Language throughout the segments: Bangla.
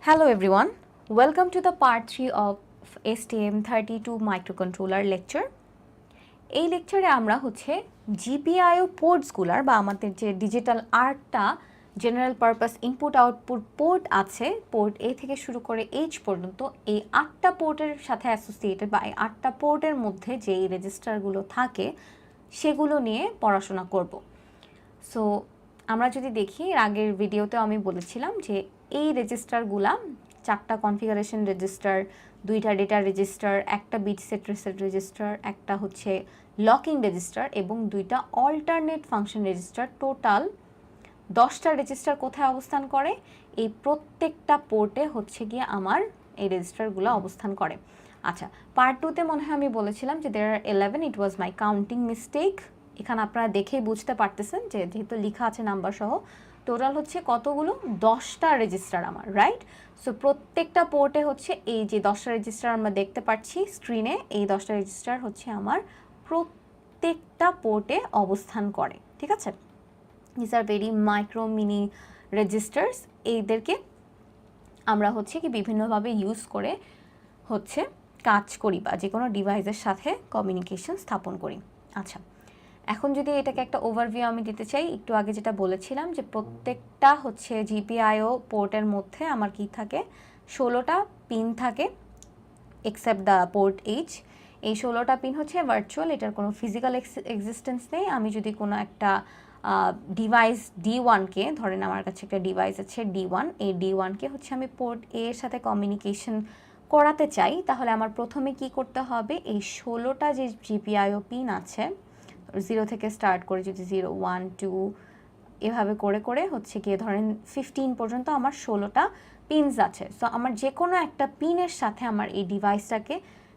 Hello everyone, welcome to the part 3 of STM32 microcontroller lecture. এই লেকচারে আমরা হচ্ছে GPIO পোর্টসগুলার বা আমাদের যে ডিজিটাল আর্টটা general purpose input output port আছে, পোর্ট A থেকে শুরু করে H পর্যন্ত, এই 8টা পোর্টের সাথে অ্যাসোসিয়েটেড বা এই 8টা পোর্টের মধ্যে যেই রেজিস্টারগুলো থাকে সেগুলো নিয়ে পড়াশোনা করব। সো আমরা যদি দেখি, এর আগের ভিডিওতেও আমি বলেছিলাম যে এই রেজিস্টারগুলা 4টা কনফিগারেশন রেজিস্টার, 2টা ডেটা রেজিস্টার, একটা বিট সেট রিসেট রেজিস্টার, একটা হচ্ছে লকিং রেজিস্টার এবং 2টা অল্টারনেট ফাংশন রেজিস্টার, টোটাল 10টা রেজিস্টার কোথায় অবস্থান করে? এই প্রত্যেকটা পোর্টে হচ্ছে গিয়ে আমার এই রেজিস্টারগুলো অবস্থান করে। আচ্ছা, পার্ট 2তে মনে হয় আমি বলেছিলাম যে দেয়ার আর 11, ইট ওয়াজ মাই কাউন্টিং মিস্টেক। এখানে আপনারা দেখেই বুঝতে পারতেছেন যে যেহেতু লেখা আছে নাম্বার সহ, টোটাল হচ্ছে কতগুলো? 10টা রেজিস্টার আমার, রাইট? সো প্রত্যেকটা পোর্টে হচ্ছে এই যে 10টা রেজিস্টার আমরা দেখতে পাচ্ছি স্ক্রিনে, এই 10টা রেজিস্টার হচ্ছে আমার প্রত্যেকটা পোর্টে অবস্থান করে, ঠিক আছে? This are very micro mini registers. এইদেরকে আমরা হচ্ছে কি বিভিন্নভাবে ইউজ করে হচ্ছে কাজ করি বা যে কোনো ডিভাইসের সাথে কমিউনিকেশন স্থাপন করি। আচ্ছা, এখন যদি এটাকে একটা ওভারভিউ আমি দিতে চাই, একটু আগে যেটা বলেছিলাম যে প্রত্যেকটা হচ্ছে জিপিআইও পোর্টের মধ্যে আমার কি থাকে? 16টা পিন থাকে, এক্সেপ্ট দ্য পোর্ট এইচ। এই 16টা পিন হচ্ছে ভার্চুয়াল, এটার কোনো ফিজিক্যাল এক্সিস্টেন্স নেই। আমি যদি কোনো একটা ডিভাইস D1কে, ধরেন আমার কাছে একটা ডিভাইস আছে D1, এই D1কে হচ্ছে আমি পোর্ট A এর সাথে কমিউনিকেশন করাতে চাই, তাহলে আমার প্রথমে কি করতে হবে? এই 16টা যে জিপিআইও পিন আছে, 0 থেকে স্টার্ট করে যদি 0, 1, 2 এভাবে করে করে হচ্ছে গিয়ে ধরেন 15 পর্যন্ত আমার 16টা পিনস আছে। সো আমার যে কোনো একটা পিনের সাথে আমার এই ডিভাইসটাকে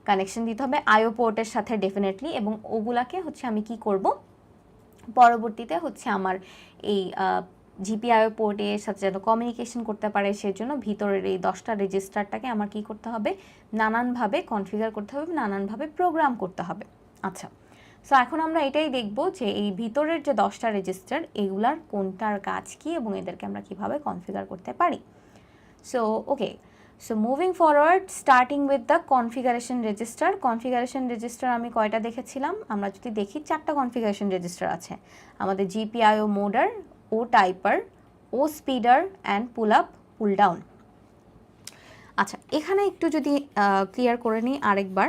কানেকশন দিতে হবে, আইও পোর্টের সাথে ডেফিনেটলি, এবং ওগুলাকে হচ্ছে আমি কি করব? পরবর্তীতে হচ্ছে আমার এই জিপিআইও পোর্টের সাথে যেন কমিউনিকেশন করতে পারে সেজন্য ভিতরের এই 10টা রেজিস্টারটাকে আমার কি করতে হবে? নানানভাবে কনফিগার করতে হবে, নানানভাবে প্রোগ্রাম করতে হবে। আচ্ছা, সো এখন আমরা এটাই দেখব যে এই ভিতরের যে 10টা রেজিস্টার, এগুলার কোনটার কাজ কি এবং এদেরকে আমরা কিভাবে কনফিগার করতে পারি। So okay, so moving forward, starting with the configuration register. Configuration register আমি কয়টা দেখেছিলাম? আমরা যদি দেখি 4টা কনফিগারেশন রেজিস্টার আছে আমাদের, জিপিআইও মোডার, ও টাইপার, ও স্পিডার and pull up pull down. আচ্ছা, এখানে একটু যদি ক্লিয়ার করে নিই আরেকবার,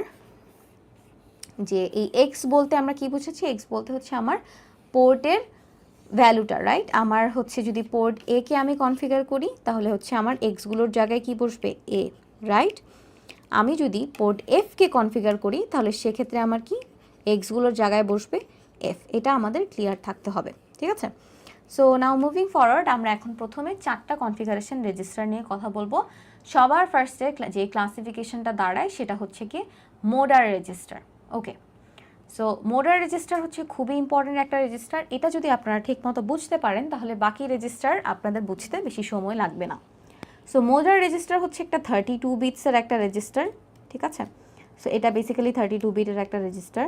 যে এই এক্স বলতে আমরা কি বুঝেছি? এক্স বলতে হচ্ছে আমার পোর্টের ভ্যালুটা, রাইট? আমার হচ্ছে যদি পোর্ট এ কে আমি কনফিগার করি তাহলে হচ্ছে আমার এক্সগুলোর জায়গায় কি বসবে? এ, রাইট? আমি যদি পোর্ট এফকে কনফিগার করি তাহলে সেক্ষেত্রে আমার কি এক্সগুলোর জায়গায় বসবে? এফ। এটা আমাদের ক্লিয়ার থাকতে হবে, ঠিক আছে? সো নাও মুভিং ফরওয়ার্ড, আমরা এখন প্রথমে 4টা কনফিগারেশন রেজিস্টার নিয়ে কথা বলবো। সবার ফার্স্টে যে ক্লাসিফিকেশনটা দাঁড়ায় সেটা হচ্ছে কি মোডার রেজিস্টার। ওকে, সো মোডার রেজিস্টার হচ্ছে খুবই ইম্পর্টেন্ট একটা রেজিস্টার। এটা যদি আপনারা ঠিকমতো বুঝতে পারেন তাহলে বাকি রেজিস্টার আপনাদের বুঝতে বেশি সময় লাগবে না। সো মোডার রেজিস্টার হচ্ছে একটা 32 বিটসের একটা রেজিস্টার, ঠিক আছে? সো এটা বেসিক্যালি 32 বিটের একটা রেজিস্টার।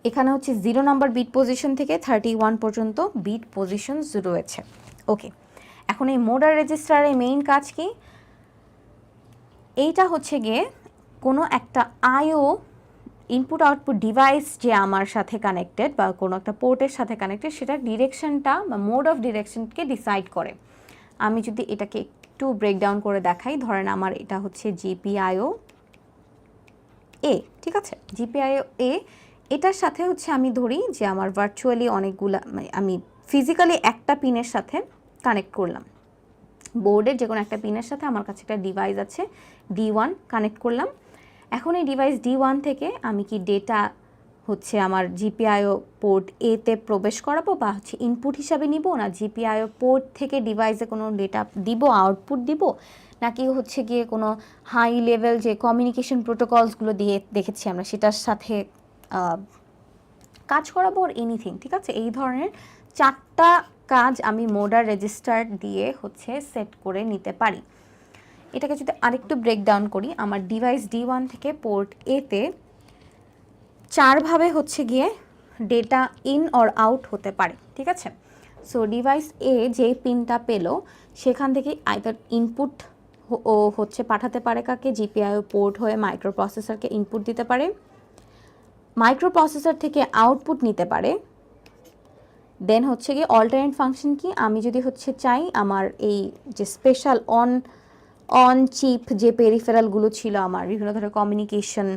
এখানে হচ্ছে 0 নাম্বার বিট পজিশন থেকে 31 পর্যন্ত বিট পজিশনস রয়েছে। ওকে, এখন এই মোডার রেজিস্টারের মেইন কাজ কি? এইটা হচ্ছে গিয়ে কোনো একটা আইও ইনপুট আউটপুট ডিভাইস যে আমার সাথে কানেক্টেড বা কোনো একটা পোর্টের সাথে কানেক্টেড, সেটার ডিরেকশনটা বা মোড অফ ডিরেকশনকে ডিসাইড করে। আমি যদি এটাকে একটু ব্রেকডাউন করে দেখাই, ধরেন আমার এটা হচ্ছে জিপিআইও এ, ঠিক আছে? জিপিআইও এ, এটার সাথে হচ্ছে আমি ধরি যে আমার ভার্চুয়ালি অনেকগুলা, আমি ফিজিক্যালি একটা পিনের সাথে কানেক্ট করলাম, বোর্ডের যে কোনো একটা পিনের সাথে আমার কাছে একটা ডিভাইস আছে D1 কানেক্ট করলাম। এখন এই ডিভাইস D1 থেকে আমি কি ডেটা হচ্ছে আমার জিপিআইও পোর্ট এতে প্রবেশ করাবো বা হচ্ছে ইনপুট হিসাবে নিব, না জিপিআইও পোর্ট থেকে ডিভাইসে কোনো ডেটা দিব, আউটপুট দিব, নাকি হচ্ছে গিয়ে কোনো হাই লেভেল যে কমিউনিকেশন প্রোটোকলসগুলো দিয়ে দেখেছি আমরা সেটার সাথে কাজ করাবো, আর এনিথিং, ঠিক আছে? এই ধরনের 4টা কাজ আমি মোডার রেজিস্টার দিয়ে হচ্ছে সেট করে নিতে পারি। এটাকে যদি আরেকটু ব্রেকডাউন করি, আমার ডিভাইস D1 থেকে পোর্ট এতে 4ভাবে হচ্ছে গিয়ে ডেটা ইন অর আউট হতে পারে, ঠিক আছে? সো ডিভাইস এ যে পিনটা পেলো সেখান থেকে আইদার ইনপুট ও হচ্ছে পাঠাতে পারে কাকে, জিপিআইও পোর্ট হয়ে মাইক্রো প্রসেসরকে ইনপুট দিতে পারে, মাইক্রো প্রসেসর থেকে আউটপুট নিতে পারে। দেন হচ্ছে গিয়ে অল্টারনেট ফাংশন কি, আমি যদি হচ্ছে চাই আমার এই যে স্পেশাল অন চিপ যে পেরিফেরালগুলো ছিল আমার বিভিন্ন ধরনের communication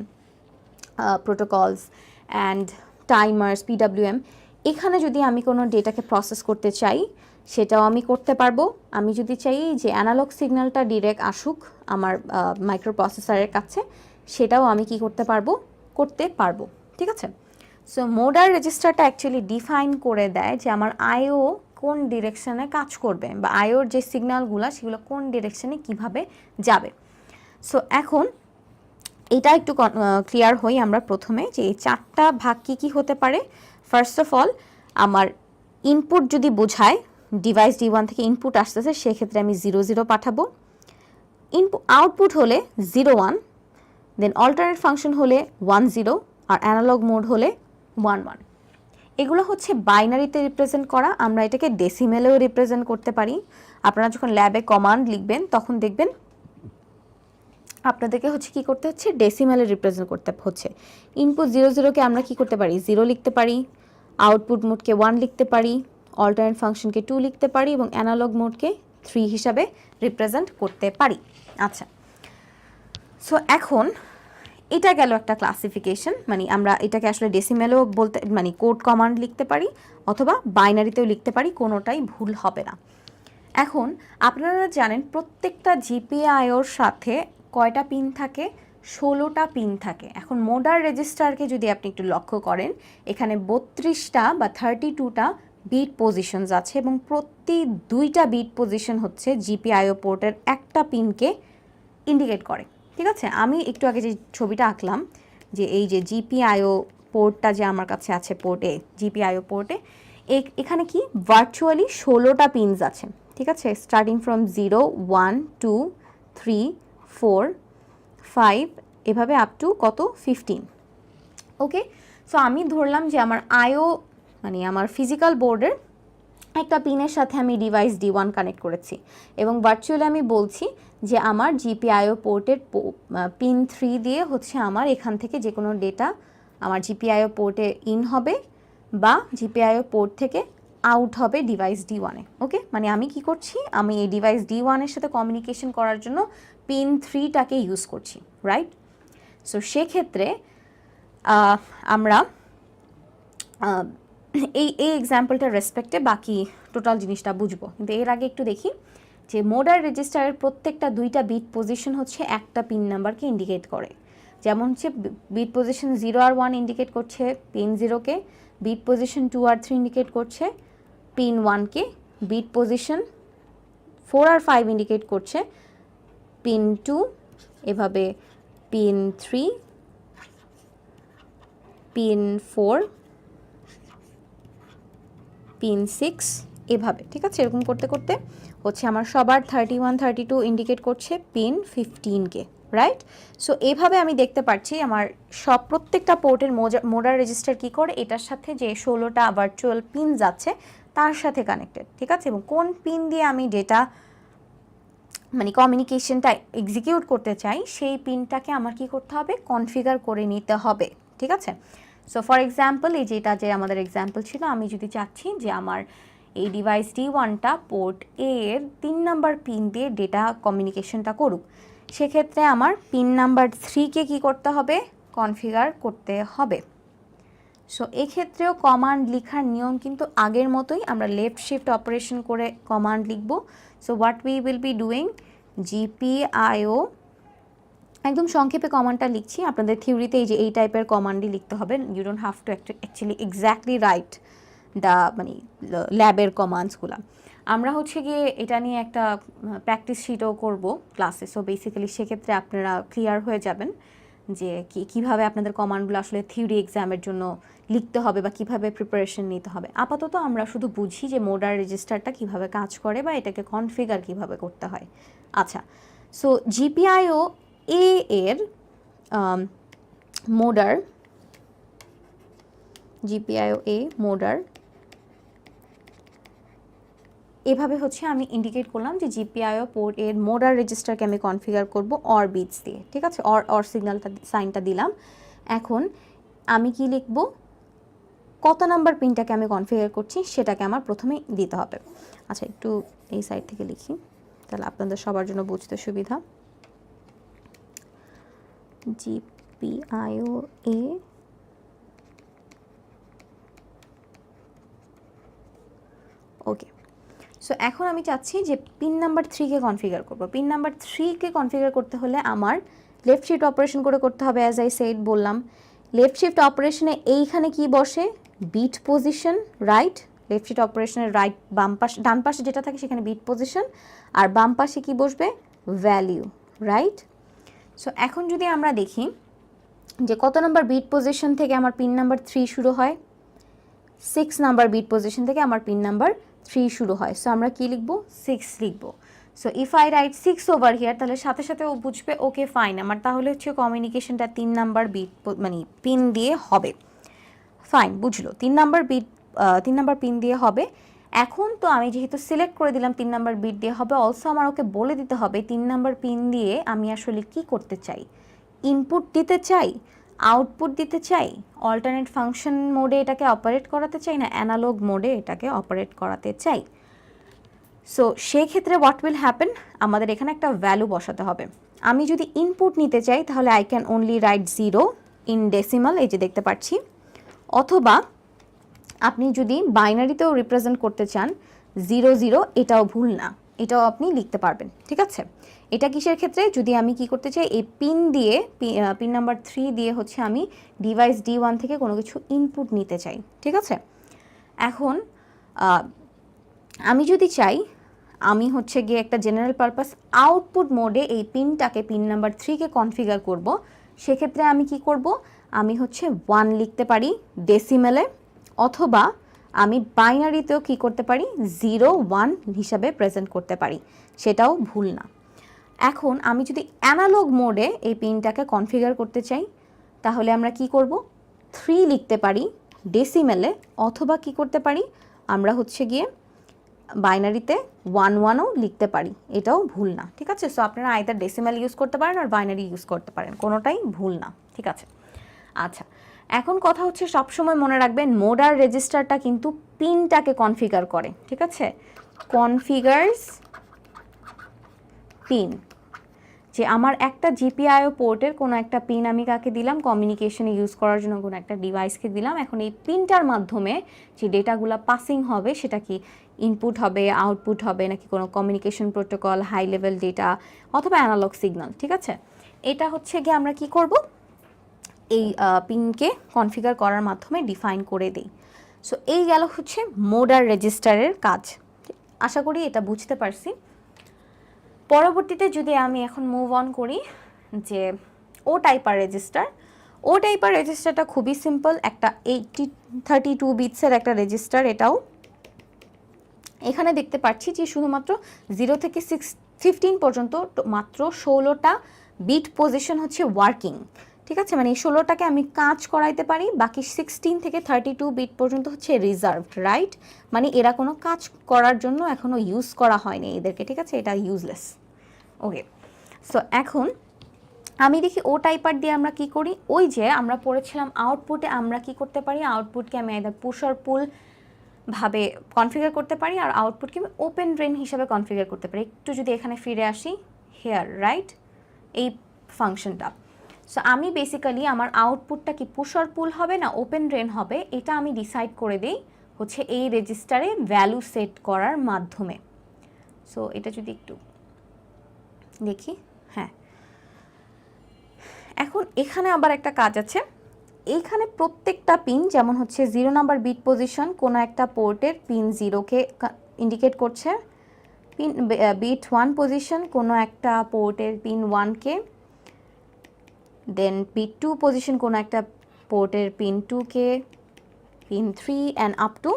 protocols and timers PWM, এখানে যদি আমি কোনো ডেটাকে প্রসেস করতে চাই সেটাও আমি করতে পারবো। আমি যদি চাই যে অ্যানালগ সিগন্যালটা ডিরেক্ট আসুক আমার মাইক্রো প্রসেসরের কাছে, সেটাও আমি কি করতে পারবো, ঠিক আছে। সো মোডার রেজিস্টারটা অ্যাকচুয়ালি ডিফাইন করে দেয় যে আমার আইও কোন ডিরেকশনে কাজ করবে বা আইওর যে সিগন্যালগুলো সেগুলো কোন ডিরেকশনে কিভাবে যাবে। সো এখন এটা একটু ক্লিয়ার হই আমরা প্রথমে যে এই চারটা ভাগ কি হতে পারে। ফার্স্ট অফ অল আমার ইনপুট যদি বোঝায় ডিভাইস D1 থেকে ইনপুট আসতেছে সেক্ষেত্রে আমি 0 0 পাঠাবো, আউটপুট হলে 0 1, দেন অল্টারনেট ফাংশন হলে 1 0 আর অ্যানালগ মোড হলে 1 1। এগুলো হচ্ছে বাইনারিতে রিপ্রেজেন্ট করা, আমরা এটাকে ডেসিমেলেও রিপ্রেজেন্ট করতে পারি। আপনারা যখন ল্যাবে কমান্ড লিখবেন তখন দেখবেন আপনাদেরকে হচ্ছে কি করতে হচ্ছে, ডেসিমেলে রিপ্রেজেন্ট করতে হচ্ছে। ইনপুট 0 0কে আমরা কি করতে পারি, 0 লিখতে পারি, আউটপুট মোডকে 1 লিখতে পারি, অল্টারনেট ফাংশনকে 2 লিখতে পারি এবং অ্যানালগ মোডকে 3 হিসাবে রিপ্রেজেন্ট করতে পারি। আচ্ছা, সো এখন এটা গেল একটা ক্লাসিফিকেশন, মানে আমরা এটাকে আসলে ডেসিমেলেও বলতে মানে কোড কমান্ড লিখতে পারি অথবা বাইনারিতেও লিখতে পারি, কোনোটাই ভুল হবে না। এখন আপনারা জানেন প্রত্যেকটা জিপিআইওর সাথে কয়টা পিন থাকে, 16টা পিন থাকে। এখন মোডার রেজিস্টারকে যদি আপনি একটু লক্ষ্য করেন এখানে 32টা বা 32টা বিট পজিশনস আছে এবং প্রতি 2টা বিট পজিশন হচ্ছে জিপিআইও পোর্টের একটা পিনকে ইন্ডিকেট করে, ঠিক আছে। আমি একটু আগে যে ছবিটা আঁকলাম যে এই যে জিপিআইও পোর্টটা যে আমার কাছে আছে পোর্টে, জিপিআইও পোর্টে এখানে কি ভার্চুয়ালি 16টা পিনস আছে, ঠিক আছে, স্টার্টিং ফ্রম 0 1 2 3 4 5 এভাবে আপ টু কত 15। ওকে, সো আমি ধরলাম যে আমার আইও মানে আমার ফিজিক্যাল বোর্ডের একটা পিনের সাথে আমি ডিভাইস D1 কানেক্ট করেছি এবং ভার্চুয়ালি আমি বলছি যে আমার জিপিআইও পোর্টের পিন 3 দিয়ে হচ্ছে আমার এখান থেকে যে কোনো ডেটা আমার জিপিআইও পোর্টে ইন হবে বা জিপিআইও পোর্ট থেকে আউট হবে ডিভাইস D1-এ। ওকে, মানে আমি কি করছি, আমি এই ডিভাইস D1-এর সাথে কমিউনিকেশন করার জন্য পিন 3টাকে ইউজ করছি, রাইট। সো সেক্ষেত্রে আমরা এই এক্সাম্পলটার রেসপেক্টে বাকি টোটাল জিনিসটা বুঝবো, কিন্তু এর আগে একটু দেখি যে মোডার রেজিস্টারের প্রত্যেকটা 2টা বিট পজিশন হচ্ছে একটা পিন নাম্বারকে ইন্ডিকেট করে। যেমন হচ্ছে বিট পজিশন 0 আর 1 ইন্ডিকেট করছে পিন 0কে, বিট পজিশন 2 আর 3 ইন্ডিকেট করছে পিন 1কে, বিট পজিশন 4 আর 5 ইন্ডিকেট করছে পিন 2, এভাবে পিন 3, পিন 4, পিন 6 এভাবে, ঠিক আছে। এরকম করতে করতে হচ্ছে আমার সবার 31 32 ইন্ডিকেট করছে পিন 15কে, রাইট। সো এইভাবে আমি দেখতে পাচ্ছি আমার সব প্রত্যেকটা পোর্টের মোডার রেজিস্টার কি করে, এটার সাথে যে 16টা ভার্চুয়াল পিন যাচ্ছে তার সাথে কানেক্টেড, ঠিক আছে। এবং কোন পিন দিয়ে আমি ডেটা মানে কমিউনিকেশনটা এক্সিকিউট করতে চাই সেই পিনটাকে আমার কি করতে হবে, কনফিগার করে নিতে হবে, ঠিক আছে। সো ফর এক্সাম্পল এই যেটা যে আমাদের এক্সাম্পল ছিল, আমি যদি চাচ্ছি যে আমার এই ডিভাইস D1টা পোর্ট এ এর 3 নাম্বার পিন দিয়ে ডেটা কমিউনিকেশনটা করুক, সেক্ষেত্রে আমার পিন নাম্বার 3কে কি করতে হবে, কনফিগার করতে হবে। সো এক্ষেত্রেও কমান্ড লেখার নিয়ম কিন্তু আগের মতোই, আমরা লেফট শিফট অপারেশন করে কমান্ড লিখব। So what we will be doing, GPIO একদম সংক্ষেপে কমান্ডটা লিখছি, আপনাদের থিওরিতে এই যে এই টাইপের কমান্ডই লিখতে হবে, you don't have to actually exactly write the মানে ল্যাবের কমান্ডসগুলো। আমরা হচ্ছে গিয়ে এটা নিয়ে একটা প্র্যাকটিস শিটও করব ক্লাসে, সো বেসিক্যালি সেক্ষেত্রে আপনারা ক্লিয়ার হয়ে যাবেন যে কীভাবে আপনাদের কমান্ডগুলো আসলে থিওরি এক্সামের জন্য লিখতে হবে বা কিভাবে প্রিপারেশন নিতে হবে। আপাতত আমরা শুধু বুঝি যে মোডার রেজিস্টারটা কিভাবে কাজ করে বা এটাকে কনফিগার কিভাবে করতে হয়। আচ্ছা, সো জিপিআইও এ এর মোডার, জিপিআইও এ মোডার এভাবে হচ্ছে আমি ইন্ডিকেট করলাম যে জিপিআইও পোর্ট এর মোডার রেজিস্টারকে আমি কনফিগার করব অর বিটস দিয়ে, ঠিক আছে, অর সিগন্যালটা সাইনটা দিলাম। এখন আমি কি লিখব, কত নাম্বার পিনটাকে আমি কনফিগার করছি সেটাকে আমার প্রথমেই দিতে হবে। আচ্ছা, একটু এই সাইড থেকে লিখি, তাহলে আপনাদের সবার জন্য বুঝতে সুবিধা। জিপিআইও এ ওকে। সো এখন আমি চাচ্ছি যে পিন নাম্বার 3কে কনফিগার করব। পিন নাম্বার 3কে কনফিগার করতে হলে আমার লেফট শিফট অপারেশন করে করতে হবে, অ্যাজ আই সেড বললাম। লেফট শিফট অপারেশনে এইখানে কি বসে, bit position, right. Left shift অপারেশনের রাইট বাম পাশে, ডান পাশে যেটা থাকে সেখানে বিট পজিশন, আর বাম পাশে কি বসবে, ভ্যালিউ, রাইট। সো এখন যদি আমরা দেখি যে কত নাম্বার বিট পজিশন থেকে আমার পিন নাম্বার 3 শুরু হয়, 6 নাম্বার বিট পজিশন থেকে আমার পিন নাম্বার 3 শুরু হয়। সো আমরা কি লিখব, 6 লিখব। So if I right 6 over here, তাহলে সাথে সাথে ও বুঝবে ওকে ফাইন, আমার তাহলে হচ্ছে কমিউনিকেশনটা 3 নাম্বার বিট মানে পিন দিয়ে হবে। ফাইন, বুঝলো, 3 নাম্বার বিট 3 নাম্বার পিন দিয়ে হবে। এখন তো আমি যেহেতু সিলেক্ট করে দিলাম 3 নাম্বার বিট দিয়ে হবে, অলসো আমার ওকে বলে দিতে হবে 3 নাম্বার পিন দিয়ে আমি আসলে কি করতে চাই, ইনপুট দিতে চাই, আউটপুট দিতে চাই, অল্টারনেট ফাংশন মোডে এটাকে অপারেট করাতে চাই, না অ্যানালগ মোডে এটাকে অপারেট করাতে চাই। সো সেক্ষেত্রে হোয়াট উইল হ্যাপেন, আমাদের এখানে একটা ভ্যালু বসাতে হবে। আমি যদি ইনপুট নিতে চাই তাহলে I can only right 0 in decimal, এই যে দেখতে পাচ্ছি, অথবা আপনি যদি বাইনারিতেও রিপ্রেজেন্ট করতে চান 0 0, এটাও ভুল না, এটাও আপনি লিখতে পারবেন, ঠিক আছে। এটা কিসের ক্ষেত্রে, যদি আমি কি করতে চাই, এই পিন দিয়ে পিন নাম্বার 3 দিয়ে হচ্ছে আমি ডিভাইস D1 থেকে কোনো কিছু ইনপুট নিতে চাই, ঠিক আছে। এখন আমি যদি চাই আমি হচ্ছে গিয়ে একটা জেনারেল পারপাস আউটপুট মোডে এই পিনটাকে, পিন নাম্বার 3কে কনফিগার করব, সেক্ষেত্রে আমি কি করব, আমি হচ্ছে 1 লিখতে পারি ডেসিমেলে, অথবা আমি বাইনারিতেও কি করতে পারি 0 1 হিসাবে প্রেজেন্ট করতে পারি, সেটাও ভুল না। এখন আমি যদি অ্যানালগ মোডে এই পিনটাকে কনফিগার করতে চাই তাহলে আমরা কি করব, 3 লিখতে পারি ডেসিমেলে, অথবা কি করতে পারি আমরা হচ্ছে গিয়ে বাইনারিতে 1 1ও লিখতে পারি, এটাও ভুল না, ঠিক আছে। সো আপনারা আইদার ডেসিমেল ইউজ করতে পারেন আর বাইনারি ইউজ করতে পারেন, কোনোটাই ভুল না, ঠিক আছে। আচ্ছা, এখন কথা হচ্ছে সবসময় মনে রাখবেন মোডার রেজিস্টারটা কিন্তু পিনটাকে কনফিগার করে, ঠিক আছে, কনফিগারস পিন, যে আমার একটা জিপিআইও পোর্টের কোনো একটা পিন আমি কাকে দিলাম, কমিউনিকেশনে ইউজ করার জন্য কোনো একটা ডিভাইসকে দিলাম। এখন এই পিনটার মাধ্যমে যে ডেটাগুলো পাসিং হবে সেটা কি ইনপুট হবে, আউটপুট হবে, নাকি কোনো communication protocol, high level data, অথবা অ্যানালগ সিগন্যাল, ঠিক আছে। এটা হচ্ছে গিয়ে আমরা কি করব, এই পিনকে কনফিগার করার মাধ্যমে ডিফাইন করে দেই। সো এই গেল হচ্ছে মোডার রেজিস্টারের কাজ। আশা করি এটা বুঝতে পারছি। পরবর্তীতে যদি আমি এখন মুভ অন করি যে ও টাইপার রেজিস্টার, ও টাইপার রেজিস্টারটা খুবই সিম্পল, একটা 32 বিটসের একটা রেজিস্টার। এটাও এখানে দেখতে পাচ্ছি যে শুধুমাত্র 0 থেকে 15 পর্যন্ত মাত্র 16টা বিট পজিশন হচ্ছে ওয়ার্কিং, ঠিক আছে, মানে এই 16টাকে আমি কাজ করাইতে পারি, বাকি 16 থেকে 32 বিট পর্যন্ত হচ্ছে রিজার্ভড, রাইট, মানে এরা কোনো কাজ করার জন্য এখনও ইউজ করা হয়নি এদেরকে, ঠিক আছে, এটা ইউজলেস। ওকে, সো এখন আমি দেখি ও টাইপার দিয়ে আমরা কি করি, ওই যে আমরা পড়েছিলাম আউটপুটে আমরা কি করতে পারি, আউটপুটকে আমি আইদার পুশ অর পুল ভাবে কনফিগার করতে পারি, আর আউটপুটকে আমি ওপেন ড্রেন হিসাবে কনফিগার করতে পারি। একটু যদি এখানে ফিরে আসি, হেয়ার, রাইট, এই ফাংশনটা। সো আমি বেসিক্যালি আমার আউটপুটটা কি পুশ অর পুল হবে না ওপেন ড্রেন হবে, এটা আমি ডিসাইড করে দিই হচ্ছে এই রেজিস্টারে ভ্যালু সেট করার মাধ্যমে। সো এটা যদি একটু দেখি, হ্যাঁ, এখন এখানে আবার একটা কাজ আছে, এইখানে প্রত্যেকটা পিন যেমন হচ্ছে 0 নাম্বার বিট পজিশন কোনো একটা পোর্টের পিন 0কে ইন্ডিকেট করছে, পিন বিট 1 পজিশন কোনো একটা পোর্টের পিন 1কে, দেন বিট 2 পজিশন কোনো একটা পোর্টের পিন 2কে, পিন 3 অ্যান্ড আপ টু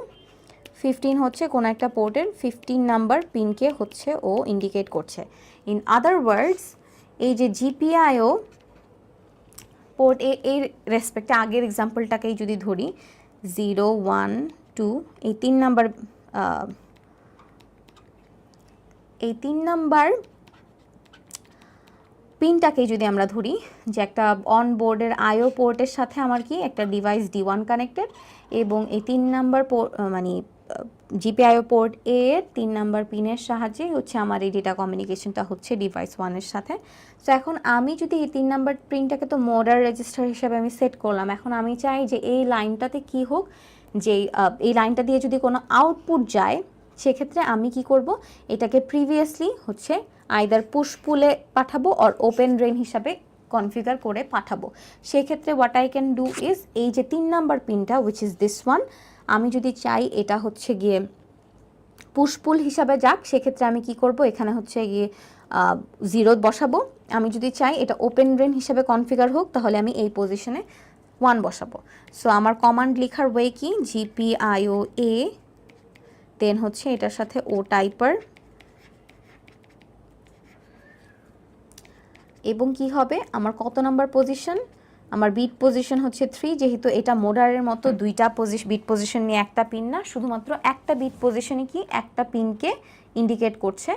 15 হচ্ছে কোনো একটা পোর্টের 15 নাম্বার পিনকে হচ্ছে ও ইন্ডিকেট করছে। ইন আদার ওয়ার্ডস এই যে জিপিআইও পোর্ট এর রেসপেক্টে আগের এক্সাম্পলটাকেই যদি ধরি 0 1 2 এই 3 নাম্বার এই 3 নাম্বার পিনটাকে যদি আমরা ধরি যে একটা অন বোর্ডের আইও পোর্টের সাথে আমার কি একটা ডিভাইস D1 কানেক্টেড, এবং এই 3 নাম্বার মানে জিপিআইও পোর্ট এ এর 3 নাম্বার পিনের সাহায্যে হচ্ছে আমার এই ডেটা কমিউনিকেশনটা হচ্ছে ডিভাইস 1 এর সাথে। সো এখন আমি যদি এই 3 নাম্বার পিনটাকে তো মোডার রেজিস্টার হিসেবে আমি সেট করলাম, এখন আমি চাই যে এই লাইনটাতে কি হোক, যে এই লাইনটা দিয়ে যদি কোনো আউটপুট যায় সেক্ষেত্রে আমি কি করব, এটাকে প্রিভিয়াসলি হচ্ছে আইদার পুশ পুলে পাঠাবো অর ওপেন ড্রেন হিসাবে কনফিগার করে পাঠাবো। সেক্ষেত্রে what I can do is, এই যে 3 নাম্বার পিনটা উইচ ইজ দিস ওয়ান, আমি যদি চাই এটা হচ্ছে গিয়ে পুশ পুল হিসাবে যাক, সেক্ষেত্রে আমি কি করব, এখানে হচ্ছে গিয়ে 0 বসাবো। আমি যদি চাই এটা ওপেন ড্রেন হিসাবে কনফিগার হোক, তাহলে আমি এই পজিশনে 1 বসাবো। সো আমার কমান্ড লেখার ওয়ে কি, GPIO A, দেন হচ্ছে এটার সাথে ও টাইপার, এবং কি হবে আমার কত নাম্বার পজিশন, আমার বিট পজিশন হচ্ছে 3, যেহেতু এটা মোডারের মতো দুইটা বিট পজিশন নিয়ে একটা পিন না, শুধুমাত্র একটা বিট পজিশনে কি একটা পিনকে ইন্ডিকেট করছে।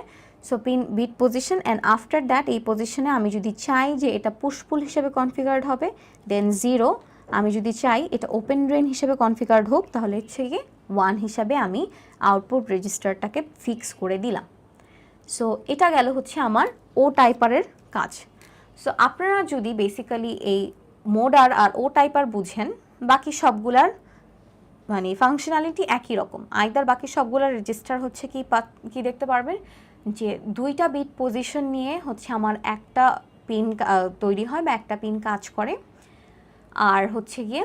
So pin bit position and after that এই পজিশনে আমি যদি চাই যে এটা পুশপুল হিসেবে কনফিগার্ড হবে দেন 0, আমি যদি চাই এটা ওপেন ড্রেন হিসেবে কনফিগার্ড হোক তাহলে হচ্ছে গিয়ে 1 হিসাবে আমি আউটপুট রেজিস্টারটাকে ফিক্স করে দিলাম। সো এটা গেল হচ্ছে আমার ও টাইপারের কাজ। সো আপনারা যদি বেসিক্যালি এই মোডার আর ও টাইপার বুঝেন, বাকি সবগুলার মানে ফাংশনালিটি একই রকম। আইদার বাকি সবগুলার রেজিস্টার হচ্ছে কি দেখতে পারবেন যে দুইটা বিট পজিশন নিয়ে হচ্ছে আমার একটা পিন তৈরি হয় বা একটা পিন কাজ করে, আর হচ্ছে গিয়ে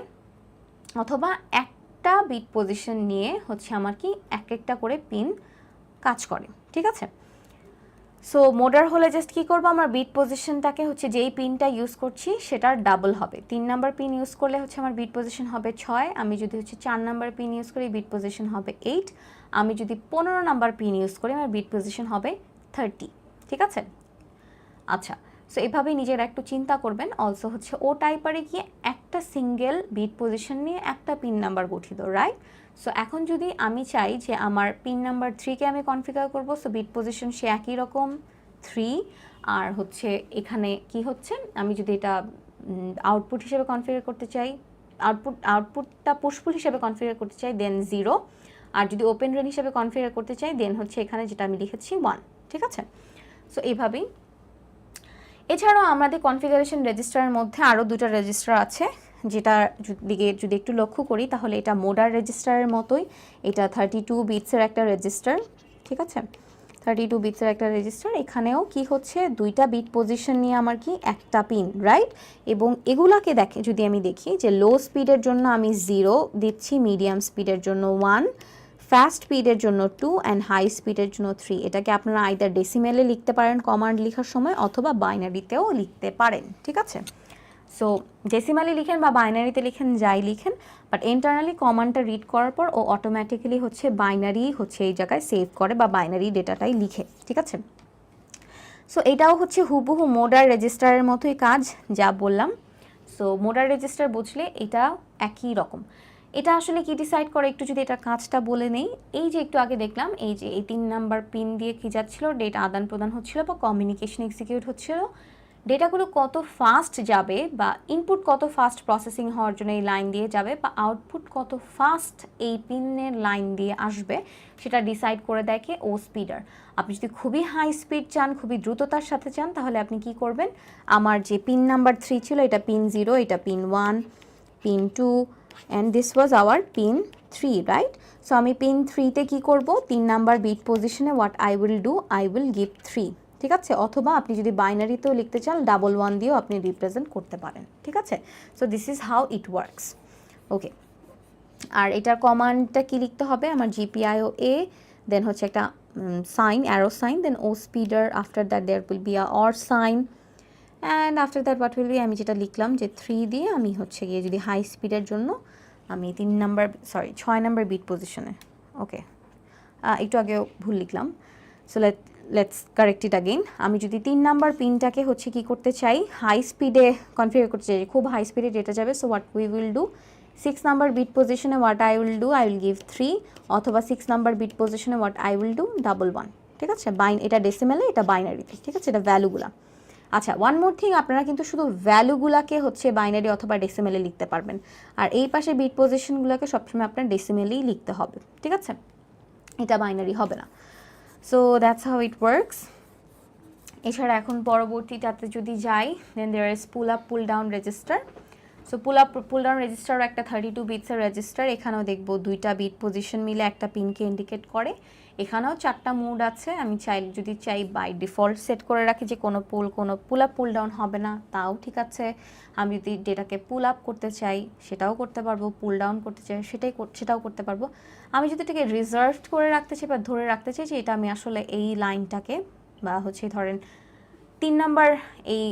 অথবা একটা বিট পজিশন নিয়ে হচ্ছে আমার কি এক একটা করে পিন কাজ করে, ঠিক আছে। সো মোডার হলে জাস্ট কী করবো, আমার বিট পজিশনটাকে হচ্ছে যেই পিনটা ইউজ করছি সেটার ডাবল হবে। 3 নাম্বার পিন ইউজ করলে হচ্ছে আমার বিট পজিশন হবে 6, আমি যদি হচ্ছে 4 নাম্বার পিন ইউজ করি বিট পজিশন হবে 8, আমি যদি 15 নাম্বার পিন ইউজ করি আমার বিট পজিশন হবে 30, ঠিক আছে। আচ্ছা, সো এভাবেই নিজেরা একটু চিন্তা করবেন। অলসো হচ্ছে ও টাইপারে গিয়ে একটা সিঙ্গেল বিট পজিশন নিয়ে একটা পিন নাম্বার গঠিত, রাইট। সো এখন যদি আমি চাই যে আমার পিন নাম্বার 3কে আমি কনফিগার করব, সো বিট পজিশন সে একই রকম 3, আর হচ্ছে এখানে কি হচ্ছে আমি যদি এটা আউটপুট হিসেবে কনফিগার করতে চাই, আউটপুটটা পুশপুল হিসেবে কনফিগার করতে চাই দেন 0, আর যদি ওপেন রেন হিসেবে কনফিগার করতে চাই দেন হচ্ছে এখানে যেটা আমি লিখেছি 1, ঠিক আছে। সো এইভাবেই। এছাড়াও আমাদের কনফিগারেশন রেজিস্টারের মধ্যে আরও দুটো রেজিস্টার আছে, যেটা দিকে যদি একটু লক্ষ্য করি তাহলে এটা মোডার রেজিস্টারের মতোই, এটা 32 বিটসের একটা রেজিস্টার, ঠিক আছে। 32 বিটসের একটা রেজিস্টার, এখানেও কি হচ্ছে দুইটা বিট পজিশন নিয়ে আমার কি একটা পিন, রাইট। এবং এগুলাকে যদি আমি দেখি যে লো স্পিডের জন্য আমি 0 দিচ্ছি, মিডিয়াম স্পিডের জন্য 1, ফাস্ট স্পিডের জন্য 2 অ্যান্ড হাই স্পিডের জন্য 3। এটাকে আপনারা আইদার ডেসিমেলে লিখতে পারেন কমান্ড লেখার সময়, অথবা বাইনারিতেও লিখতে পারেন, ঠিক আছে। সো ডেসিমালি লিখেন বা বাইনারিতে লিখেন, যাই লিখেন, বাট ইন্টারনালি কমান্ডটা রিড করার পর ও অটোমেটিক্যালি হচ্ছে বাইনারি হচ্ছে এই জায়গায় সেভ করে বা বাইনারি ডেটাটাই লিখে, ঠিক আছে। সো এটাও হচ্ছে হুবহু মোডার রেজিস্টারের মতোই কাজ যা বললাম। সো মোডার রেজিস্টার বুঝলে এটা একই রকম। এটা আসলে কি ডিসাইড করে, একটু যদি এটা কাজটা বলে নেই। এই যে একটু আগে দেখলাম এই যে এই 3 নাম্বার পিন দিয়ে কি যাচ্ছিল, ডেটা আদান প্রদান হচ্ছিল বা কমিউনিকেশন এক্সিকিউট হচ্ছিল, ডেটাগুলো কত ফাস্ট যাবে বা ইনপুট কত ফাস্ট প্রসেসিং হওয়ার জন্য এই লাইন দিয়ে যাবে, বা আউটপুট কত ফাস্ট এই পিনের লাইন দিয়ে আসবে, সেটা ডিসাইড করে দেখে ও স্পিডার। আপনি যদি খুবই হাই স্পিড চান, খুবই দ্রুততার সাথে চান, তাহলে আপনি কি করবেন, আমার যে পিন নাম্বার 3 ছিল এটা পিন 0, এটা pin 1, pin 2 and this was our pin 3, right. So আমি পিন 3তে কি করব, 3 নাম্বার বিট পজিশনে what I will do, I will give 3, ঠিক আছে। অথবা আপনি যদি বাইনারিতেও লিখতে চান 1 দিয়েও আপনি রিপ্রেজেন্ট করতে পারেন, ঠিক আছে। So this is how it works, okay. আর এটার কমান্ডটা কি লিখতে হবে, আমার GPIO A, দেন হচ্ছে একটা সাইন, অ্যারো সাইন, দেন ও speeder, after that there will be a or sign, and after that what will be, আমি যেটা লিখলাম যে 3 দিয়ে আমি হচ্ছে গিয়ে যদি হাই স্পিডের জন্য আমি 6 নাম্বার বিট পজিশনে, ওকে একটু আগেও ভুল লিখলাম। So let's correct it again. আমি যদি 3 নাম্বার পিনটাকে হচ্ছে কি করতে চাই, হাই স্পিডে কনফিগার করতে চাই, খুব হাই স্পিডে ডেটা যাবে, so what we will do, 6 number bit পজিশনে what I will do, I will give 3, অথবা 6 নাম্বার বিট পজিশনে হোয়াট আই উইল ডু 1, ঠিক আছে, এটা ডেসিমেলে, এটা বাইনারিতে, ঠিক আছে, এটা ভ্যালুগুলা। আচ্ছা, ওয়ান মোর থিং, আপনারা কিন্তু শুধু ভ্যালুগুলাকে হচ্ছে বাইনারি অথবা ডেসিমেলে লিখতে পারবেন, আর এই পাশে বিট পজিশনগুলোকে সবসময় আপনার ডেসিমেলেই লিখতে হবে, ঠিক আছে, এটা বাইনারি হবে না। So that's how it works. এছাড়া এখন পরবর্তীটাতে যদি যাই, then there is pull up pull down register. So pull up pull down register একটা 32 বিটসের রেজিস্টার। এখানেও দেখবো 2টা বিট পজিশন মিলে একটা পিনকে ইন্ডিকেট করে। এখানেও 4টা মোড আছে। আমি যদি চাই বাই ডিফল্ট সেট করে রাখি যে কোনো পুল আপ পুল ডাউন হবে না, তাও ঠিক আছে। আমি যদি ডেটাকে পুল আপ করতে চাই সেটাও করতে পারবো, পুল ডাউন করতে চাই সেটাও করতে পারবো। আমি যদি এটাকে রিজার্ভড করে রাখতে চাই বা ধরে রাখতে চাই যে এটা আমি আসলে এই লাইনটাকে বা হচ্ছে ধরেন 3 নাম্বার এই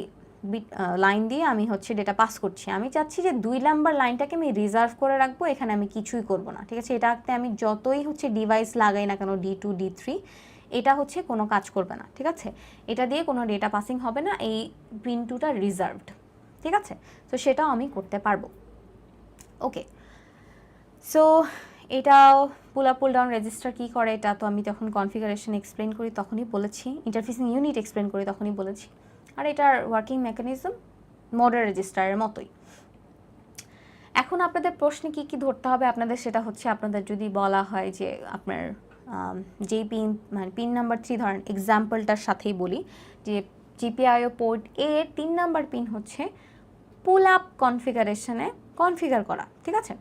লাইন দিয়ে আমি হচ্ছে ডেটা পাস করছি, আমি চাচ্ছি যে 2 নাম্বার লাইনটাকে আমি রিজার্ভ করে রাখবো, এখানে আমি কিছুই করব না, ঠিক আছে। এটাতে আমি যতই হচ্ছে ডিভাইস লাগাই না কেন, D2 D3, এটা হচ্ছে কোনো কাজ করবে না, ঠিক আছে। এটা দিয়ে কোনো ডেটা পাসিং হবে না, এই পিন 2টা রিজার্ভড, ঠিক আছে। তো সেটাও আমি করতে পারবো। ওকে, সো এটাও pull up pull down register কী করে এটা তো আমি যখন কনফিগারেশন এক্সপ্লেন করি তখনই বলেছি, ইন্টারফেসিং ইউনিট এক্সপ্লেন করি তখনই বলেছি। আর এটার ওয়ার্কিং মেকানিজম মডার রেজিস্টারের মতোই। এখন আপনাদের প্রশ্নে কি কি ধরতে হবে আপনাদের, সেটা হচ্ছে আপনাদের যদি বলা হয় যে আপনার যেই পিন মানে পিন নাম্বার 3 ধরেন এক্সাম্পলটার সাথেই বলি যে জিপিআইও পোর্ট এ 3 নাম্বার পিন হচ্ছে পুল আপ কনফিগারেশনে কনফিগার করা, ঠিক আছে।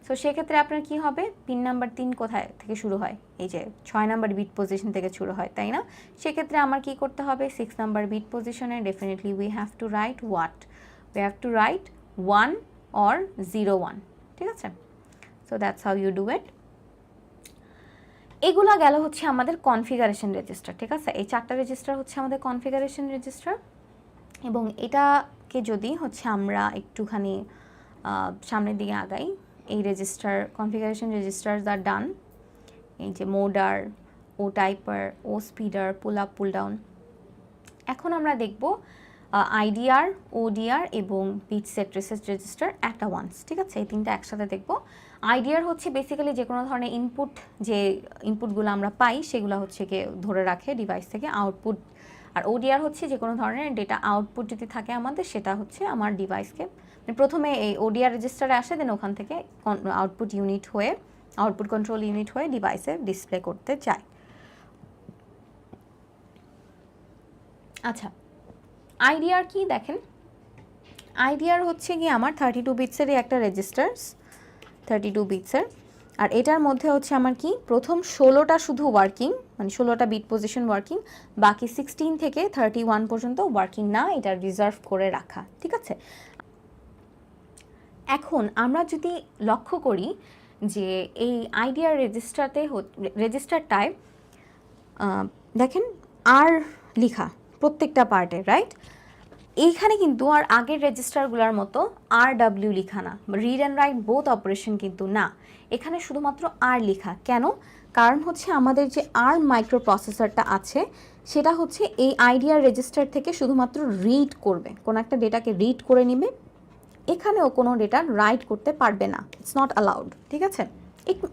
সো সেক্ষেত্রে আপনার কি হবে, পিন নাম্বার 3 কোথায় থেকে শুরু হয়, এই যে 6 নাম্বার বিট পজিশন থেকে শুরু হয়, তাই না। সেক্ষেত্রে আমার কি করতে হবে, 6 নাম্বার বিট পজিশনে definitely we have to write 1 or 01, ঠিক আছে। So that's how you do it. এগুলা গেল হচ্ছে আমাদের কনফিগারেশন রেজিস্টার, ঠিক আছে। এই 4টা রেজিস্টার হচ্ছে আমাদের কনফিগারেশন রেজিস্টার। এবং এটাকে যদি হচ্ছে আমরা একটুখানি সামনের দিকে আগাই, এই রেজিস্টার কনফিগারেশন রেজিস্টার আর ডান, এই যে মোডার, ও টাইপার, ও স্পিডার, পুল আপ পুল ডাউন। এখন আমরা দেখব আইডিআর, ওডিআর এবং bit set reset register at a once, ঠিক আছে। এই 3টা একসাথে দেখব। আইডিআর হচ্ছে বেসিক্যালি যে কোনো ধরনের ইনপুটগুলো আমরা পাই সেগুলো হচ্ছে গিয়ে ধরে রাখে ডিভাইস থেকে আউটপুট। আর ওডিআর হচ্ছে যে কোনো ধরনের ডেটা আউটপুট যদি থাকে আমাদের, সেটা হচ্ছে আমার ডিভাইসকে প্রথমে এই ওডিআর রেজিস্টারে আসে, দেন ওখান থেকে আউটপুট কন্ট্রোল ইউনিট হয়ে ডিভাইসে ডিসপ্লে করতে যায়। আচ্ছা, আইডিআর কি দেখেন, আইডিআর হচ্ছে কি আমার 32 বিটসেরই একটা রেজিস্টার্স, 32 বিটসের। আর এটার মধ্যে হচ্ছে আমার কি প্রথম 16টা শুধু ওয়ার্কিং, মানে 16টা বিট পজিশন ওয়ার্কিং, বাকি 16 থেকে 31 পর্যন্ত ওয়ার্কিং না, এটা রিজার্ভ করে রাখা, ঠিক আছে। এখন আমরা যদি লক্ষ্য করি যে এই আইডিআর রেজিস্টারটায় দেখেন আর লিখা প্রত্যেকটা পার্টে, রাইট। এইখানে কিন্তু আর আগের রেজিস্টারগুলোর মতো RW লিখা না, read and right both operation কিন্তু না, এখানে শুধুমাত্র আর লিখা। কেন? কারণ হচ্ছে আমাদের যে মাইক্রো প্রসেসরটা আছে সেটা হচ্ছে এই আইডিআর রেজিস্টার থেকে শুধুমাত্র রিড করবে, কোনো একটা ডেটাকে রিড করে নেবে, এখানেও কোনো ডেটা রাইট করতে পারবে না, ইটস নট অ্যালাউড, ঠিক আছে।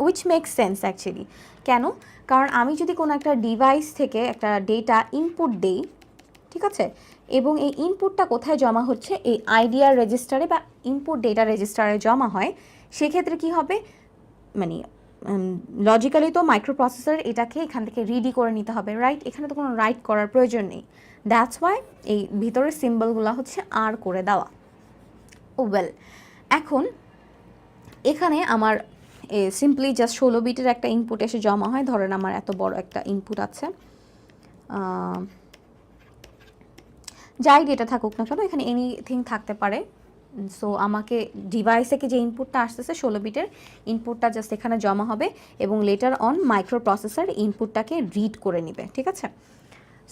Which makes sense actually. কেন? কারণ আমি যদি কোনো একটা ডিভাইস থেকে একটা ডেটা ইনপুট দেই, ঠিক আছে, এবং এই ইনপুটটা কোথায় জমা হচ্ছে, এই আইডিআর রেজিস্টারে বা ইনপুট ডেটা রেজিস্টারে জমা হয়, সেক্ষেত্রে কি হবে, মানে লজিক্যালি তো মাইক্রো প্রসেসর এটাকে এখান থেকে রিডি করে নিতে হবে, রাইট। এখানে তো কোনো রাইট করার প্রয়োজন নেই, দ্যাটস ওয়াই এই ভিতরের সিম্বলগুলো হচ্ছে আর করে দেওয়া। ওয়েল, এখন এখানে আমার সিম্পলি জাস্ট 16 বিটের একটা ইনপুট এসে জমা হয়। ধরেন আমার এত বড় একটা ইনপুট আছে, যাই ডেটা থাকুক না কেন, এখানে এনিথিং থাকতে পারে। সো আমাকে ডিভাইস থেকে যে ইনপুটটা আসতেছে 16 বিটের ইনপুটটা জাস্ট এখানে জমা হবে এবং লেটার অন মাইক্রো প্রসেসর ইনপুটটাকে রিড করে নেবে, ঠিক আছে।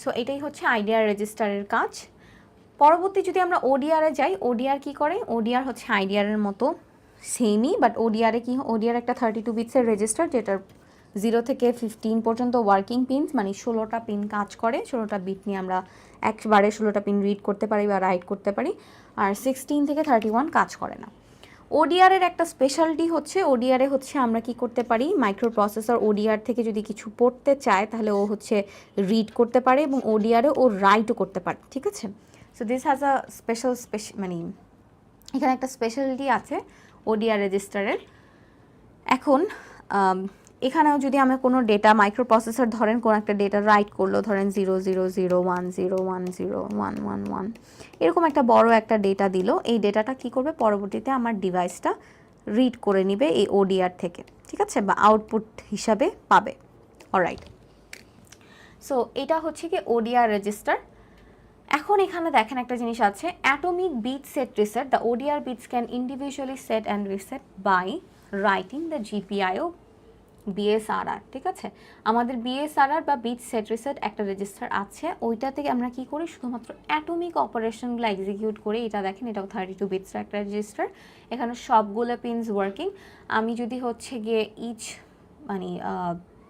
সো এটাই হচ্ছে আইডিআর রেজিস্টারের কাজ। পরবর্তী যদি আমরা ওডিআরে যাই, ওডিআর কি করে, ওডিআর হচ্ছে আইডিআরের মতো সেমই, বাট ওডিআর একটা 32 বিটসের রেজিস্টার, যেটার 0 থেকে 15 পর্যন্ত ওয়ার্কিং পিন, মানে 16টা পিন কাজ করে। 16টা বিট নিয়ে আমরা একবারে 16টা পিন রিড করতে পারি বা রাইট করতে পারি, আর 16 থেকে 31 কাজ করে না। ওডিআর এর একটা স্পেশালিটি হচ্ছে, ওডিআর এ হচ্ছে আমরা কি করতে পারি, মাইক্রো প্রসেসর ওডিআর থেকে যদি কিছু পড়তে চায় তাহলে ও হচ্ছে রিড করতে পারে এবং ওডিআর এ ও রাইটও করতে পারে, ঠিক আছে। So this has a special মানে এখানে একটা স্পেশালিটি আছে ওডিআর রেজিস্টারের। এখন এখানেও যদি আমরা কোনো ডেটা মাইক্রো প্রসেসর ধরেন কোনো একটা ডেটা রাইট করলো, ধরেন 00010101111 এরকম একটা বড় একটা ডেটা দিল, এই ডেটাটা কি করবে পরবর্তীতে আমার ডিভাইসটা রিড করে নিবে এই ওডিআর থেকে, ঠিক আছে, বা আউটপুট হিসাবে পাবে। অলরাইট, সো এটা হচ্ছে কি ওডিআর রেজিস্টার। এখন এখানে দেখেন একটা জিনিস আছে, atomic bit set reset, the ODR bits can individually set and reset by writing the GPIO BSRR, ঠিক আছে। আমাদের বিএসআরআর বা বিট সেট রিসেট একটা রেজিস্টার আছে, ওইটা থেকে আমরা কি করি শুধুমাত্র অ্যাটমিক অপারেশনগুলো এক্সিকিউট করি। এটা দেখেন, এটাও 32 বিটসের একটা রেজিস্টার, এখানে সবগুলো পিনস ওয়ার্কিং। আমি যদি হচ্ছে গিয়ে ইচ মানে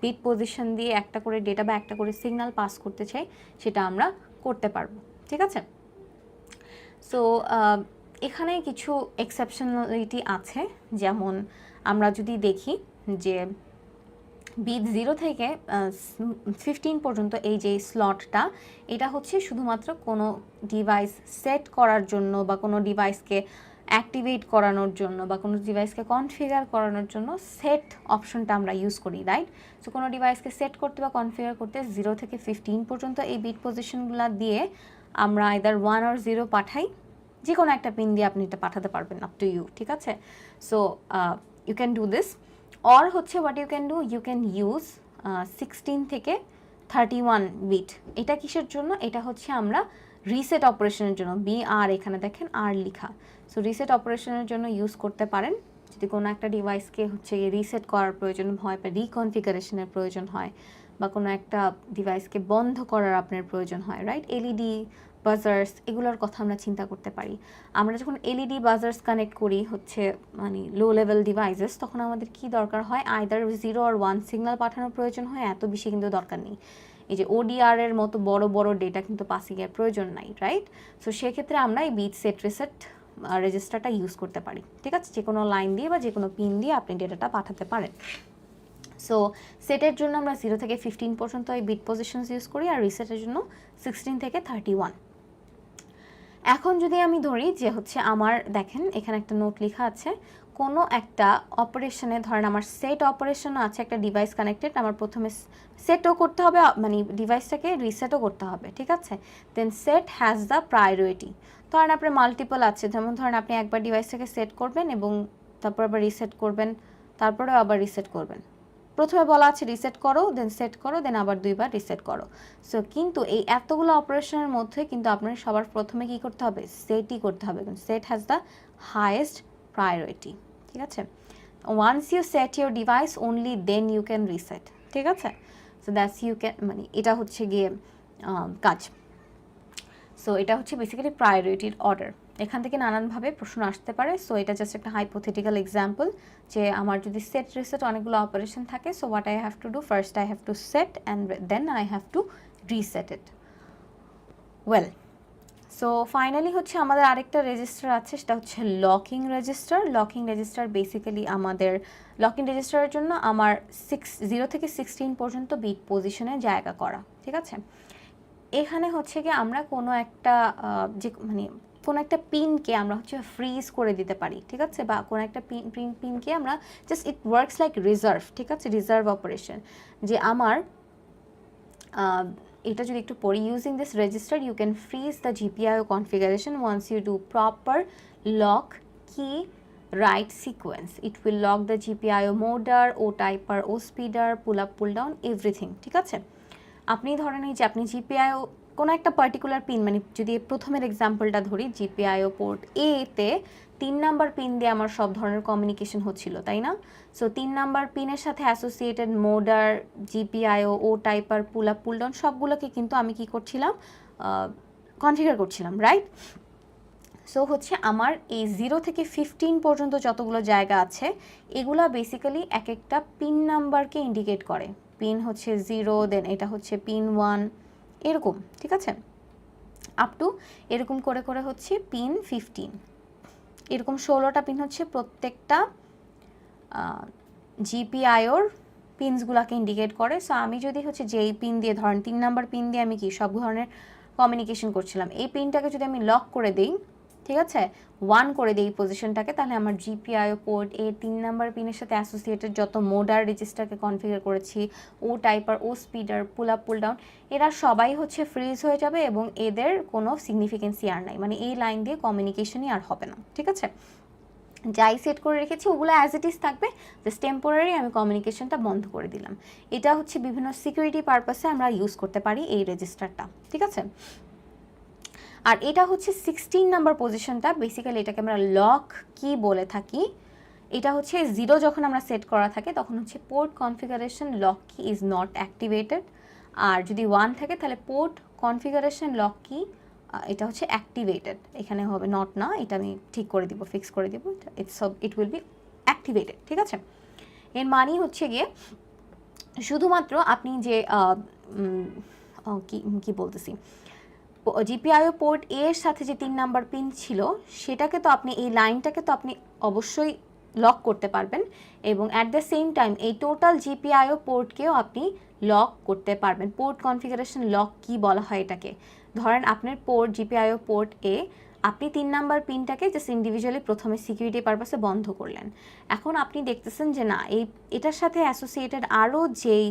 বিট পজিশন দিয়ে একটা করে ডেটা বা একটা করে সিগন্যাল পাস করতে চাই, সেটা আমরা করতে পারবো, ঠিক আছে। সো এখানে কিছু এক্সেপশনালিটি আছে, যেমন আমরা যদি দেখি যে বিট 0 থেকে 15 পর্যন্ত এই যে স্লটটা, এটা হচ্ছে শুধুমাত্র কোনো ডিভাইস সেট করার জন্য বা কোনো ডিভাইসকে অ্যাক্টিভেট করানোর জন্য বা কোনো ডিভাইসকে কনফিগার করানোর জন্য সেট অপশনটা আমরা ইউজ করি, রাইট। সো কোনো ডিভাইসকে সেট করতে বা কনফিগার করতে 0 থেকে 15 পর্যন্ত এই বিট পজিশনগুলো দিয়ে আমরা আইদার 1 or 0 পাঠাই, যে কোনো একটা পিন দিয়ে আপনি এটা পাঠাতে পারবেন, আপ টু ইউ, ঠিক আছে। So you can do this, or হচ্ছে what you can do, you can use 16 থেকে 31 বিট। এটা কিসের জন্য, এটা হচ্ছে আমরা রিসেট অপারেশনের জন্য, বিআর এখানে দেখেন আর লিখা, সো রিসেট অপারেশনের জন্য ইউজ করতে পারেন। যদি কোনো একটা ডিভাইসকে হচ্ছে রিসেট করার প্রয়োজন হয় বা রিকনফিগারেশনের প্রয়োজন হয় বা কোনো একটা ডিভাইসকে বন্ধ করার আপনার প্রয়োজন হয়, রাইট। এলইডি বাজার্স এগুলোর কথা আমরা চিন্তা করতে পারি। আমরা যখন এলইডি বাজার্স কানেক্ট করি হচ্ছে মানে লো লেভেল ডিভাইসেস, তখন আমাদের কি দরকার হয়, আইদার 0 or 1 সিগন্যাল পাঠানোর প্রয়োজন হয়, এত বেশি কিন্তু দরকার নেই। এই যে ওডিআর এর মতো বড় বড় ডেটা কিন্তু পাসিংয়ের প্রয়োজন নাই, রাইট। সো সেক্ষেত্রে আমরা এই বিট সেট রিসেট রেজিস্টারটা ইউজ করতে পারি, ঠিক আছে। যে কোনো লাইন দিয়ে বা যে কোনো পিন দিয়ে আপনি ডেটাটা পাঠাতে পারেন। সো সেটের জন্য আমরা 0 থেকে 15 পর্যন্ত এই বিট পজিশনস ইউজ করি, আর রিসেটের জন্য 16 থেকে 31। এখন যদি আমি ধরি যে হচ্ছে আমার দেখেন এখানে একটা নোট লেখা আছে, কোনো একটা অপারেশনে ধরেন আমার সেট অপারেশন আছে, একটা ডিভাইস কানেক্টেড, আমার প্রথমে সেটও করতে হবে মানে ডিভাইসটাকে রিসেটও করতে হবে, ঠিক আছে। দেন সেট হ্যাজ দ্য প্রায়োরিটি। ধরেন আপনার মাল্টিপল আছে, যেমন ধরেন আপনি একবার ডিভাইসটাকে সেট করবেন এবং তারপর আবার রিসেট করবেন, তারপরেও আবার রিসেট করবেন। প্রথমে বলা আছে রিসেট করো, দেন সেট করো, দেন আবার 2বার রিসেট করো। সো কিন্তু এই এতগুলো অপারেশনের মধ্যে কিন্তু আপনার সবার প্রথমে কি করতে হবে, সেটই করতে হবে, set has the highest priority, ঠিক আছে। Once you set your device only then you can reset, ঠিক আছে। সো দ্যাটস ইউ ক্যান মানে এটা হচ্ছে গিয়ে কাজ। সো এটা হচ্ছে বেসিক্যালি প্রায়োরিটির অর্ডার। এখান থেকে নানানভাবে প্রশ্ন আসতে পারে। সো এটা জাস্ট একটা হাইপোথেটিক্যাল এক্সাম্পল যে আমার যদি সেট রিসেট অনেকগুলো অপারেশন থাকে, so what I have to do, first I have to set and then I have to reset it. Well, so finally হচ্ছে আমাদের আরেকটা রেজিস্টার আছে, সেটা হচ্ছে locking register. Locking register basically আমাদের লকিং রেজিস্টারের জন্য আমার 0 থেকে 16 পর্যন্ত বিট পজিশনে জায়গা করা, ঠিক আছে। এখানে হচ্ছে কি আমরা কোনো একটা যে মানে কোনো একটা পিনকে আমরা হচ্ছে ফ্রিজ করে দিতে পারি, ঠিক আছে, বা কোনো একটা পিনকে আমরা just it works like reserve, ঠিক আছে, রিজার্ভ অপারেশন। যে আমার এটা যদি একটু পড়ি, using this register you can freeze the GPIO configuration once you do proper lock key write sequence. It will lock the GPIO motor, O typer, O speeder, pull up, pull down, everything, ঠিক আছে। আপনি ধরেন এই যে আপনি জিপিআইও কোনো একটা পার্টিকুলার পিন, মানে যদি প্রথমের এক্সাম্পলটা ধরি, জিপিআইও পোর্ট এ তে 3 নাম্বার পিন দিয়ে আমার সব ধরনের কমিউনিকেশন হচ্ছিল, তাই না। সো 3 নাম্বার পিনের সাথে অ্যাসোসিয়েটেড মোডার, জিপিআইও, ও টাইপার, পুল আপ, পুল ডাউন সবগুলোকে কিন্তু আমি কি করছিলাম, কনফিগার করছিলাম, রাইট। সো হচ্ছে আমার এই 0 থেকে 15 পর্যন্ত যতগুলো জায়গা আছে, এগুলা বেসিক্যালি এক একটা পিন নাম্বারকে ইন্ডিকেট করে। পিন হচ্ছে 0, দেন এটা হচ্ছে পিন 1, এরকম, ঠিক আছে, আপ টু এরকম করে করে হচ্ছে পিন 15, এরকম 16টা পিন হচ্ছে প্রত্যেকটা জিপিআইওর পিনসগুলোকে ইন্ডিকেট করে। সো আমি যদি হচ্ছে যেই পিন দিয়ে ধরেন 3 নাম্বার পিন দিয়ে আমি কি সব ধরনের কমিউনিকেশন করছিলাম, এই পিনটাকে যদি আমি লক করে দিই, ঠিক আছে, 1 করে দিই এই পজিশনটাকে, তাহলে আমার জিপিআইও পোর্ট এ 3 নাম্বার পিনের সাথে অ্যাসোসিয়েটেড যত মোডার রেজিস্টারকে কনফিগার করেছি, ও টাইপার, ও স্পিডার, পুল আপ পুল ডাউন, এরা সবাই হচ্ছে ফ্রিজ হয়ে যাবে এবং এদের কোনো সিগনিফিকেন্সই আর নাই, মানে এই লাইন দিয়ে কমিউনিকেশনই আর হবে না। ঠিক আছে, যাই সেট করে রেখেছি ওগুলো অ্যাজ ইট ইজ থাকবে, জাস্ট টেম্পোরারি আমি কমিউনিকেশনটা বন্ধ করে দিলাম। এটা হচ্ছে বিভিন্ন সিকিউরিটি পারপাসে আমরা ইউজ করতে পারি এই রেজিস্টারটা। ঠিক আছে, আর এটা হচ্ছে 16 নাম্বার পজিশনটা, বেসিক্যালি এটাকে আমরা লক কি বলে থাকি। এটা হচ্ছে 0 যখন আমরা সেট করা থাকে তখন হচ্ছে পোর্ট কনফিগারেশন লক কি ইজ নট অ্যাক্টিভেটেড, আর যদি 1 থাকে তাহলে পোর্ট কনফিগারেশন লক কি এটা হচ্ছে অ্যাক্টিভেটেড। এখানে হবে নট না, এটা আমি ঠিক করে দিব, ফিক্স করে দিব, ইট উইল বি অ্যাক্টিভেটেড। ঠিক আছে, এর মানেই হচ্ছে গিয়ে শুধুমাত্র আপনি যে কি বলতেছি, জিপিআইও পোর্ট এর সাথে যে 3 নাম্বার পিন ছিল সেটাকে তো আপনি, এই লাইনটাকে তো আপনি অবশ্যই লক করতে পারবেন, এবং অ্যাট দ্য সেম টাইম এই টোটাল জিপিআইও পোর্টকেও আপনি লক করতে পারবেন। পোর্ট কনফিগারেশন লক কি বলা হয় এটাকে, ধরেন আপনার পোর্ট জিপিআইও পোর্ট এ আপনি 3 নাম্বার পিনটাকে জাস্ট ইন্ডিভিজুয়ালি প্রথমে সিকিউরিটি পারপাসে বন্ধ করলেন, এখন আপনি দেখতেছেন যে না এটার সাথে অ্যাসোসিয়েটেড আরও যেই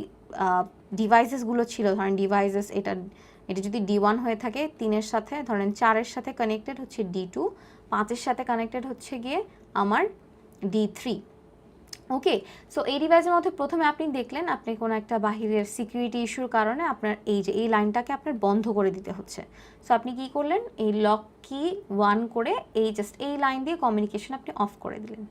ডিভাইসেসগুলো ছিল, ধরেন ডিভাইসেস এটা যদি D1 হয়ে থাকে 3-এর সাথে, ধরেন 4-এর সাথে কানেক্টেড হচ্ছে D2, 5-এর সাথে কানেক্টেড হচ্ছে গিয়ে আমার D3। ওকে, সো এই ডিভাইসের মধ্যে প্রথমে আপনি দেখলেন আপনি কোনো একটা বাহিরের সিকিউরিটি ইস্যুর কারণে আপনার এই লাইনটাকে আপনার বন্ধ করে দিতে হচ্ছে। সো আপনি কি করলেন, এই লক কি 1 করে জাস্ট এই লাইন দিয়ে কমিউনিকেশন আপনি অফ করে দিলেন,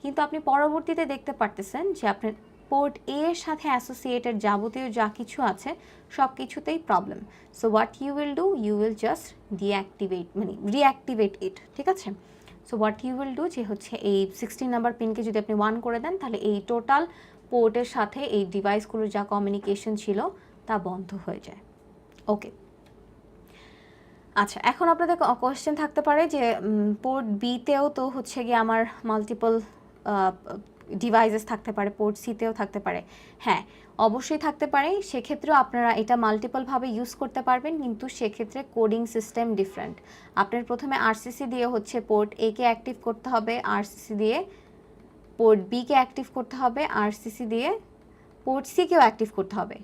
কিন্তু আপনি পরবর্তীতে দেখতে পারতেছেন যে আপনার পোর্ট এ এর সাথে অ্যাসোসিয়েটেড যাবতীয় যা কিছু আছে সব কিছুতেই problem. So what you will do, you will just deactivate, মানে রিঅ্যাক্টিভেট ইট। ঠিক আছে, so what you will do, যে হচ্ছে এই 16 নাম্বার পিনকে যদি আপনি 1 করে দেন তাহলে এই টোটাল পোর্টের সাথে এই ডিভাইসগুলোর যা কমিউনিকেশন ছিল তা বন্ধ হয়ে যায়। ওকে, আচ্ছা, এখন আপনাদের কোয়েশ্চেন থাকতে পারে যে পোর্ট বিতেও তো হচ্ছে গিয়ে আমার মাল্টিপল ডিভাইসেস থাকতে পারে, পোর্ট সিতেও থাকতে পারে। হ্যাঁ, অবশ্যই থাকতে পারে, সেক্ষেত্রেও আপনারা এটা মাল্টিপলভাবে ইউজ করতে পারবেন, কিন্তু সেক্ষেত্রে কোডিং সিস্টেম ডিফারেন্ট। আপনার প্রথমে আরসিসি দিয়ে হচ্ছে পোর্ট এ কে অ্যাক্টিভ করতে হবে, আরসিসি দিয়ে পোর্ট বি কে অ্যাক্টিভ করতে হবে, আরসিসি দিয়ে পোর্ট সি কেও অ্যাক্টিভ করতে হবে।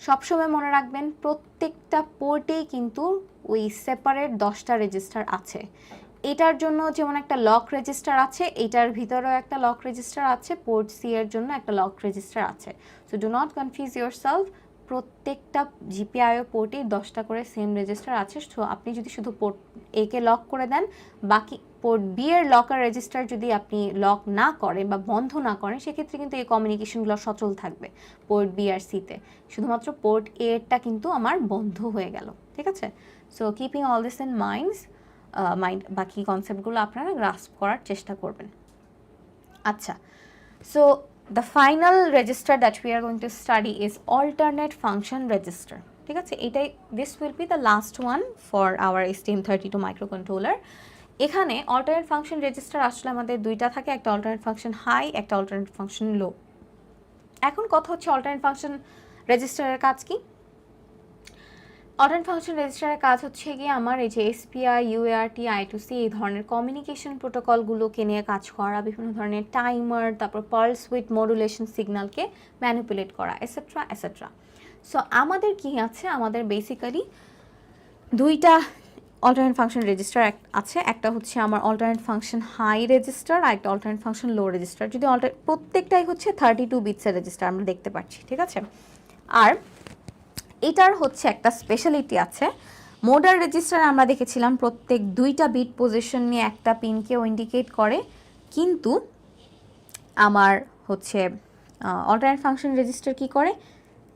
সবসময় মনে রাখবেন প্রত্যেকটা পোর্টেই কিন্তু ওই সেপারেট 10টা রেজিস্টার আছে। এটার জন্য যেমন একটা লক রেজিস্টার আছে, এটার ভিতরেও একটা লক রেজিস্টার আছে, পোর্ট সি এর জন্য একটা লক রেজিস্টার আছে। So do not confuse yourself, প্রত্যেকটা জিপিআইও পোর্টেই 10টা করে সেম রেজিস্টার আছে। সো আপনি যদি শুধু পোর্ট এ কে লক করে দেন, বাকি পোর্ট বি এর লকার রেজিস্টার যদি আপনি লক না করেন বা বন্ধ না করেন, সেক্ষেত্রে কিন্তু এই কমিউনিকেশনগুলো সচল থাকবে পোর্ট বি আর সিতে। শুধুমাত্র পোর্ট এরটা কিন্তু আমার বন্ধ হয়ে গেল। ঠিক আছে, so keeping all this in বাকি কনসেপ্টগুলো আপনারা গ্রাস্প করার চেষ্টা করবেন। আচ্ছা, so the final register that we are going to study is alternate function register. ঠিক আছে, এটাই, this will be the last one for our STM32 microcontroller. এখানে alternate function register আসলে আমাদের দুইটা থাকে, একটা alternate function high, একটা alternate function low। এখন কথা হচ্ছে alternate function registeরের কাজ কি। alternate function registeরের কাজ হচ্ছে গিয়ে আমার এই যে SPI, UART, I2C এই ধরনের কমিউনিকেশন প্রোটোকলগুলোকে নিয়ে কাজ করা, বিভিন্ন ধরনের টাইমার, তারপর পালস উইথ মডুলেশন সিগন্যালকে ম্যানিপুলেট করা, এটসেট্রা এটসেট্রা। সো আমাদের কি আছে, আমাদের বেসিক্যালি দুইটা alternate function register আছে, একটা হচ্ছে আমার alternate function high register আর একটা alternate function low register। যদি প্রত্যেকটাই হচ্ছে 32 বিটসের রেজিস্টার আমরা দেখতে পাচ্ছি। ঠিক আছে, আর এটার হচ্ছে একটা স্পেশালিটি আছে। মোডার রেজিস্টার আমরা দেখেছিলাম প্রত্যেক 2টা বিট পজিশন নিয়ে একটা পিনকেও ইন্ডিকেট করে, কিন্তু আমার হচ্ছে অল্টারনেট ফাংশন রেজিস্টার কি করে,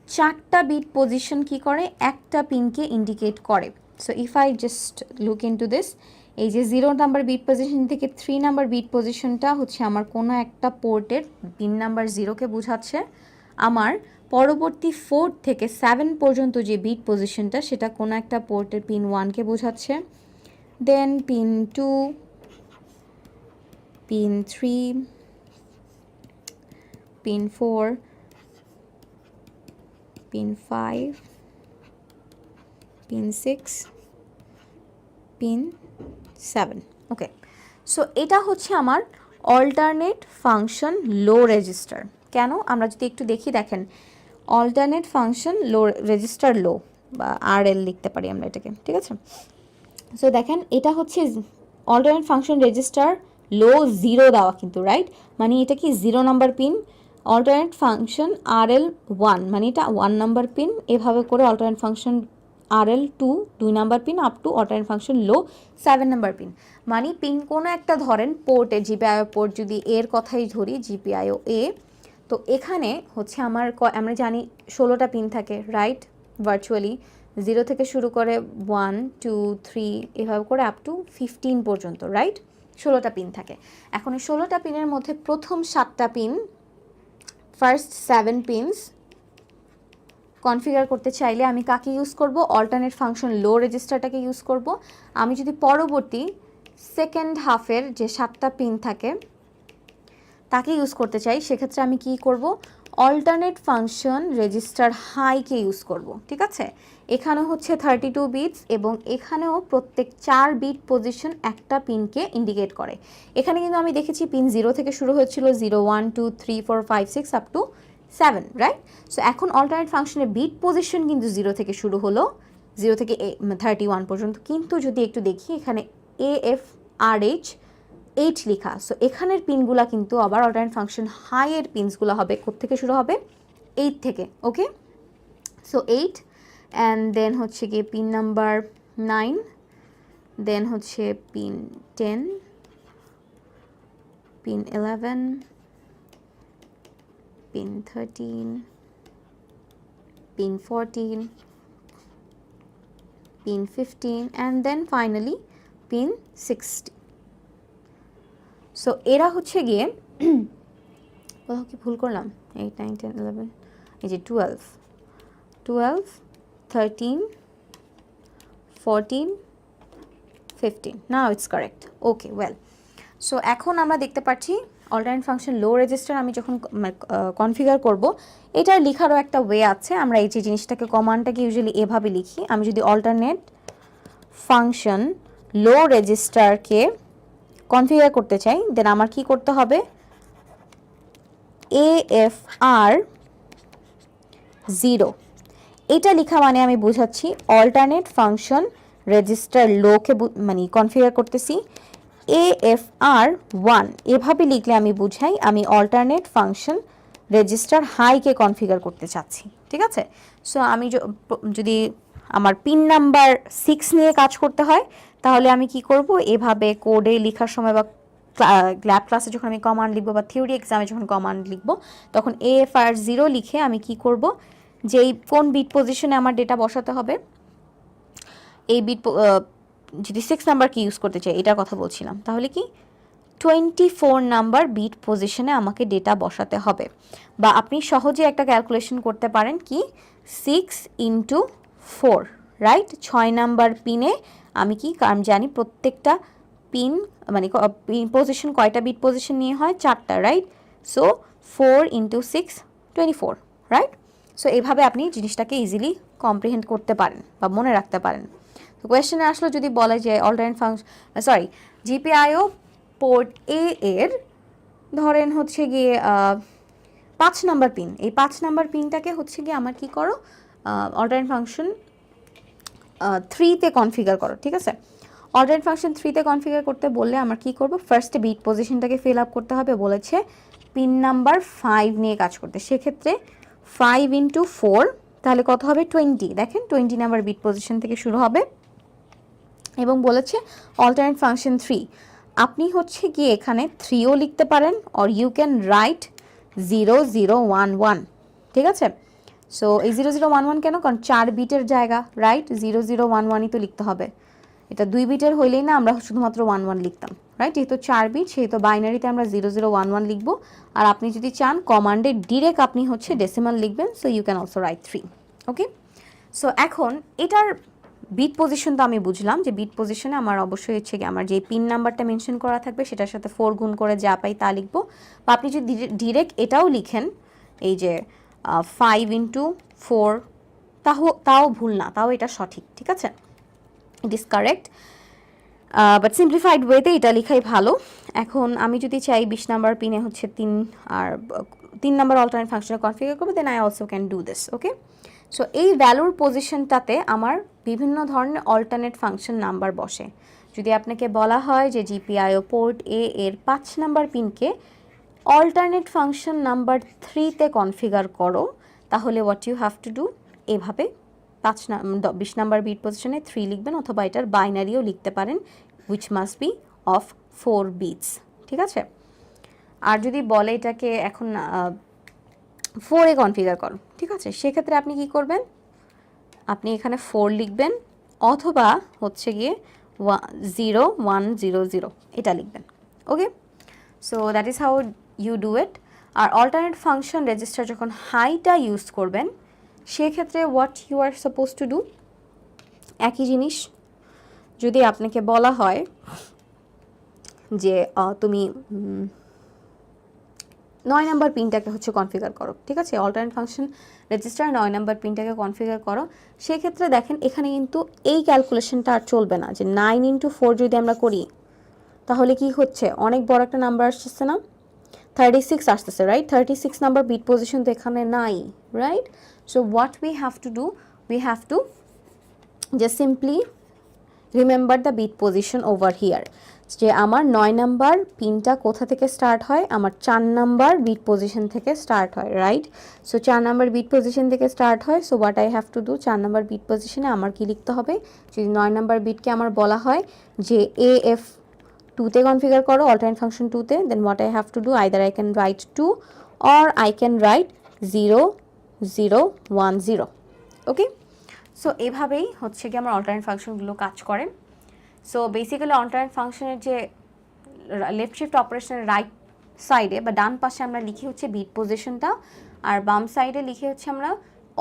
4টা বিট পজিশন কি করে, একটা পিনকে ইন্ডিকেট করে। So if I just look into this, এই যে 0 নাম্বার বিট পজিশন থেকে 3 নাম্বার বিট পজিশনটা হচ্ছে আমার কোনো একটা পোর্টের পিন নাম্বার 0কে বোঝাচ্ছে, আমার পরবর্তী 4 থেকে 7 পর্যন্ত যে বিট পজিশনটা সেটা কোনো একটা পোর্টের পিন 1কে বোঝাচ্ছে, দেন pin 2, pin 3, pin 4, pin 5, pin 6, pin 7. ওকে, সো এটা হচ্ছে আমার অল্টারনেট ফাংশন লো রেজিস্টার। কেন আমরা যদি একটু দেখি, দেখেন অল্টারনেট ফাংশন লো রেজিস্টার লো বা আরএল লিখতে পারি আমরা এটাকে, ঠিক আছে। সো দেখেন এটা হচ্ছে অল্টারনেট ফাংশন রেজিস্টার লো 0 দেওয়া কিন্তু, রাইট, মানে এটা কি 0 number pin. Alternate function RL 1 মানে এটা 1 নাম্বার পিন। এভাবে করে alternate function RL 2 number pin up to alternate function low 7 number pin. মানে পিন কোনো একটা ধরেন পোর্টে, জিপিআইও পোর্ট যদি এর কথাই ধরি, জিপিআইও এ, তো এখানে হচ্ছে আমরা জানি 16টা পিন থাকে, রাইট, ভার্চুয়ালি 0 থেকে শুরু করে 1 2 3 এভাবে করে আপ টু 15 পর্যন্ত, রাইট, 16টা পিন থাকে। এখন এই 16টা পিনের মধ্যে প্রথম 7টা পিন, ফার্স্ট 7 পিনস কনফিগার করতে চাইলে আমি কাকে ইউজ করব? অল্টারনেট ফাংশন লো রেজিস্টারটাকে ইউজ করব। আমি যদি পরবর্তী সেকেন্ড হাফের যে 7টা পিন থাকে তাকে ইউজ করতে চাই, সেক্ষেত্রে আমি কি করব? অল্টারনেট ফাংশন রেজিস্টার হাইকে ইউজ করব, ঠিক আছে। এখানে হচ্ছে 32 বিটস এবং এখানেও প্রত্যেক 4 বিট পজিশন একটা পিনকে ইন্ডিকেট করে। এখানে কিন্তু আমি দেখেছি পিন 0 থেকে শুরু হয়েছিল, 0 1 2 3 4 5 6 আপ টু 7, রাইট। সো এখন অল্টারনেট ফাংশনের বিট পজিশন কিন্তু 0 থেকে শুরু হলো, 0 থেকে 31 পর্যন্ত। কিন্তু যদি একটু দেখি এখানে AFRH 8 লেখা, সো এখানের পিনগুলা কিন্তু আবার অল্টারনেট ফাংশন হাইয়ের পিনসগুলো হবে কোত্থেকে শুরু হবে? 8 থেকে, ওকে। সো 8 অ্যান্ড দেন হচ্ছে গিয়ে পিন নাম্বার 9, দেন হচ্ছে pin 10, pin 11, pin 13, pin 14, pin 15 and then finally pin 60। So এরা হচ্ছে গিয়ে কোথাও কি ভুল করলাম? 8 9 10 11, এই যে 12 13 14 15, now it's correct, okay, well. So এখন আমরা দেখতে পাচ্ছি অল্টারনেট ফাংশন লো রেজিস্টার আমি যখন কনফিগার করব, এটার লেখারও একটা ওয়ে আছে। আমরা এই যে জিনিসটাকে, কমান্ডটাকে ইউজুয়ালি এভাবে লিখি। আমি যদি অল্টারনেট ফাংশন লো রেজিস্টারকে কনফিগার করতে চাই, দেন আমার কি করতে হবে? AFR 0 এটা লেখা মানে আমি বোঝাচ্ছি অল্টারনেট ফাংশন রেজিস্টার লোকে মানে কনফিগার করতেছি। AFR 1 এভাবে লিখলে আমি বুঝাই আমি অল্টারনেট ফাংশন রেজিস্টার হাইকে কনফিগার করতে চাচ্ছি, ঠিক আছে। সো আমি যদি আমার পিন নাম্বার 6 নিয়ে কাজ করতে হয়, তাহলে আমি কি করব? এভাবে কোডে লেখার সময় বা ল্যাব ক্লাসে যখন আমি কমান্ড লিখবো বা থিওরি এক্সামে যখন কমান্ড লিখবো, তখন AFR 0 লিখে আমি কি করব? যেই কোন বিট পজিশনে আমার ডেটা বসাতে হবে, এই বিট যদি 6 নাম্বার কি ইউজ করতে চাই এটার কথা বলছিলাম, তাহলে কি 24 নাম্বার বিট পজিশনে আমাকে ডেটা বসাতে হবে। বা আপনি সহজে একটা ক্যালকুলেশন করতে পারেন কি 6 × 4, রাইট, 6 নাম্বার পিনে আমি কি আমি জানি প্রত্যেকটা পিন মানে পজিশন কয়টা বিট পজিশন নিয়ে হয়? 4টা, রাইট। So 4 × 6 24, right. সো এইভাবে আপনি জিনিসটাকে ইজিলি কম্প্রিহেন্ড করতে পারেন বা মনে রাখতে পারেন। তো কোয়েশ্চেনে আসলে যদি বলে যে alternate function GPIO port A এর ধরেন হচ্ছে গিয়ে 5 নাম্বার পিন, এই 5 নাম্বার পিনটাকে হচ্ছে গিয়ে আমার কি করো? অল্টারনেট ফাংশন 3-তে কনফিগার করো, ঠিক আছে। অল্টারনেট ফাংশন 3-তে কনফিগার করতে বললে আমার কি করব? ফার্স্টে বিট পজিশনটাকে ফিল আপ করতে হবে, বলেছে পিন নাম্বার 5 নিয়ে কাজ করতে। সেক্ষেত্রে 5 × 4 তাহলে কত হবে? 20। দেখেন 20 নাম্বার বিট পজিশন থেকে শুরু হবে এবং বলেছে অল্টারনেট ফাংশন 3। আপনি হচ্ছে গিয়ে এখানে 3ও লিখতে পারেন অর ইউ ক্যান রাইট 0011, ঠিক আছে। সো এই 0011 কেন? কারণ 4 বিটের জায়গা, রাইট, 0011ই তো লিখতে হবে। এটা 2 বিটের হইলেই না আমরা শুধুমাত্র 11 লিখতাম, রাইট। যেহেতু 4 বিট সেহেতু বাইনারিতে আমরা 0011 লিখবো। আর আপনি যদি চান কমান্ডে ডিরেক্ট আপনি হচ্ছে ডেসিমাল লিখবেন, so you can also write 3, okay. So এখন এটার বিট পজিশন তো আমি বুঝলাম যে বিট পজিশনে আমার অবশ্যই হচ্ছে কি আমার যে পিন নাম্বারটা মেনশন করা থাকবে সেটার সাথে 4 গুণ করে যা পাই তা লিখবো, বা আপনি যদি ডিরেক্ট এটাও লিখেন এই যে 5 ইন্টু 4, তাও ভুল না, তাও এটা সঠিক, ঠিক আছে, it is correct, but simplified ওয়েতে এটা লেখাই ভালো। এখন আমি যদি চাই 20 নাম্বার পিনে হচ্ছে 3 নাম্বার অল্টারনেট ফাংশনে কনফিগার করবো, then I also can do this. Okay, so এই ভ্যালুর পজিশনটাতে আমার বিভিন্ন ধরনের অল্টারনেট ফাংশন নাম্বার বসে। যদি আপনাকে বলা হয় যে জিপিআইও পোর্ট এ এর 5 নাম্বার পিনকে অল্টারনেট ফাংশন নাম্বার 3তে কনফিগার করো, তাহলে what you have to do, এভাবে 20 নাম্বার বিট পজিশনে 3 লিখবেন, অথবা এটার বাইনারিও লিখতে পারেন, which must be of 4 bits, ঠিক আছে। আর যদি বলে এটাকে এখন 4-এ কনফিগার করো, ঠিক আছে, সেক্ষেত্রে আপনি কি করবেন, আপনি এখানে 4 লিখবেন, অথবা হচ্ছে গিয়ে 0100 এটা লিখবেন। Okay, so that is how you do it. আর অল্টারনেট ফাংশন রেজিস্টার যখন হাইটা ইউজ করবেন, সেক্ষেত্রে what you are suppose to do, একই জিনিস। যদি আপনাকে বলা হয় যে তুমি 9 নাম্বার পিনটাকে হচ্ছে কনফিগার করো, ঠিক আছে, অল্টারনেট ফাংশন রেজিস্টার 9 নাম্বার পিনটাকে কনফিগার করো, সেক্ষেত্রে দেখেন এখানে কিন্তু এই ক্যালকুলেশনটা আর চলবে না, যে 9 ইন্টু 4 যদি আমরা করি তাহলে কি হচ্ছে, অনেক বড় একটা নাম্বার আসতেছে না, 36 আসতেছে, রাইট, 36 নাম্বার বিট পজিশন তো এখানে নাই, right. So what we have to do, we have to just simply remember the bit position over here, যে আমার 9 নাম্বার পিনটা কোথা থেকে স্টার্ট হয়, আমার 4 নাম্বার বিট পজিশন থেকে স্টার্ট হয়, right. So 4 number bit position থেকে স্টার্ট হয়, so what I have to do, 4 number bit পজিশনে আমার কি লিখতে হবে, যদি 9 নাম্বার বিটকে আমার বলা হয় যে AF 2-তে কনফিগার করো, অল্টারনেট ফাংশন 2-তে, then what I have to do, either I can write 2 or I can write 0010। Okay, so এভাবেই হচ্ছে কি আমার অল্টারনেট ফাংশনগুলো কাজ করে। সো বেসিক্যালি অল্টারনেট ফাংশনের যে লেফট শিফট অপারেশনের রাইট সাইডে বা ডান পাশে আমরা লিখি হচ্ছে বিট পজিশনটা, আর বাম সাইডে লিখে হচ্ছে আমরা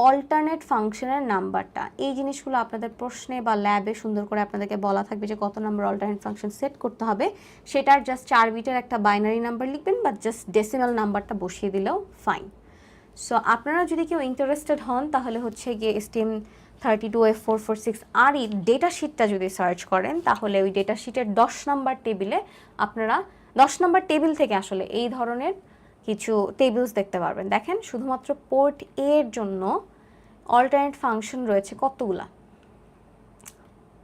অল্টারনেট ফাংশনের নাম্বারটা। এই জিনিসগুলো আপনাদের প্রশ্নে বা ল্যাবে সুন্দর করে আপনাদেরকে বলা থাকবে যে কত নাম্বার অল্টারনেট ফাংশন সেট করতে হবে, সেটার জাস্ট 4 বিটের একটা বাইনারি নাম্বার লিখবেন, বা জাস্ট ডেসিমাল নাম্বারটা বসিয়ে দিলেও ফাইন। সো আপনারা যদি কেউ ইন্টারেস্টেড হন, তাহলে হচ্ছে গিয়ে STM32F446 আর এই ডেটা শিটটা যদি সার্চ করেন, তাহলে ওই ডেটা শিটের 10 নাম্বার টেবিলে আপনারা 10 নাম্বার টেবিল থেকে আসলে এই ধরনের কিছু টেবিলস দেখতে পারবেন। দেখেন, শুধুমাত্র পোর্ট এর জন্য অল্টারনেট ফাংশন রয়েছে কতগুলা,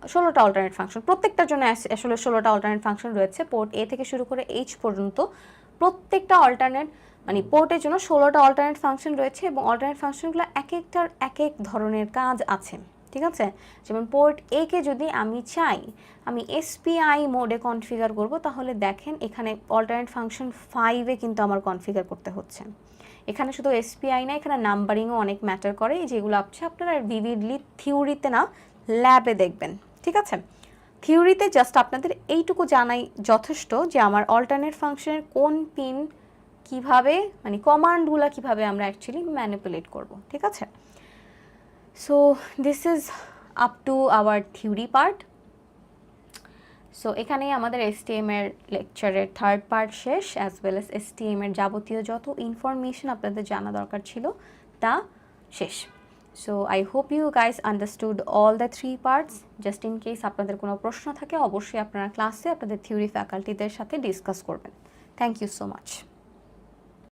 16টা অল্টারনেট ফাংশন, প্রত্যেকটার জন্য আসলে 16টা অল্টারনেট ফাংশন রয়েছে, পোর্ট এ থেকে শুরু করে এইচ পর্যন্ত প্রত্যেকটা অল্টারনেট মানে পোর্টের জন্য 16টা অল্টারনেট ফাংশন রয়েছে, এবং অল্টারনেট ফাংশনগুলো এক একটার এক এক ধরনের কাজ আছে, ঠিক আছে। যেমন পোর্ট এ কে যদি আমি চাই আমি SPI মোডে কনফিগার করব, তাহলে দেখেন এখানে অল্টারনেট ফাংশন 5-এ কিন্তু আমার কনফিগার করতে হচ্ছে। এখানে শুধু SPI না, এখানে নাম্বারিংও অনেক ম্যাটার করে, যেগুলো আপনারা ভিভিডলি থিওরিতে না ল্যাবে দেখবেন, ঠিক আছে। থিওরিতে জাস্ট আপনাদের এইটুকু জানাই যথেষ্ট যে আমার অল্টারনেট ফাংশনের কোন পিন কিভাবে, মানে কমান্ডগুলো কিভাবে আমরা অ্যাকচুয়ালি ম্যানিপুলেট করব, ঠিক আছে। So this is up to our theory part. So এখানেই আমাদের STM এর লেকচারের 3rd পার্ট শেষ, অ্যাজ ওয়েল এস STM এর যাবতীয় যত ইনফরমেশন আপনাদের জানা দরকার ছিল তা শেষ। So I hope you guys understood all the 3 parts. Just in case আপনাদের কোনো প্রশ্ন থাকে, অবশ্যই আপনারা ক্লাসে আপনাদের থিওরি ফ্যাকাল্টিদের সাথে ডিসকাস করবেন। Thank you so much.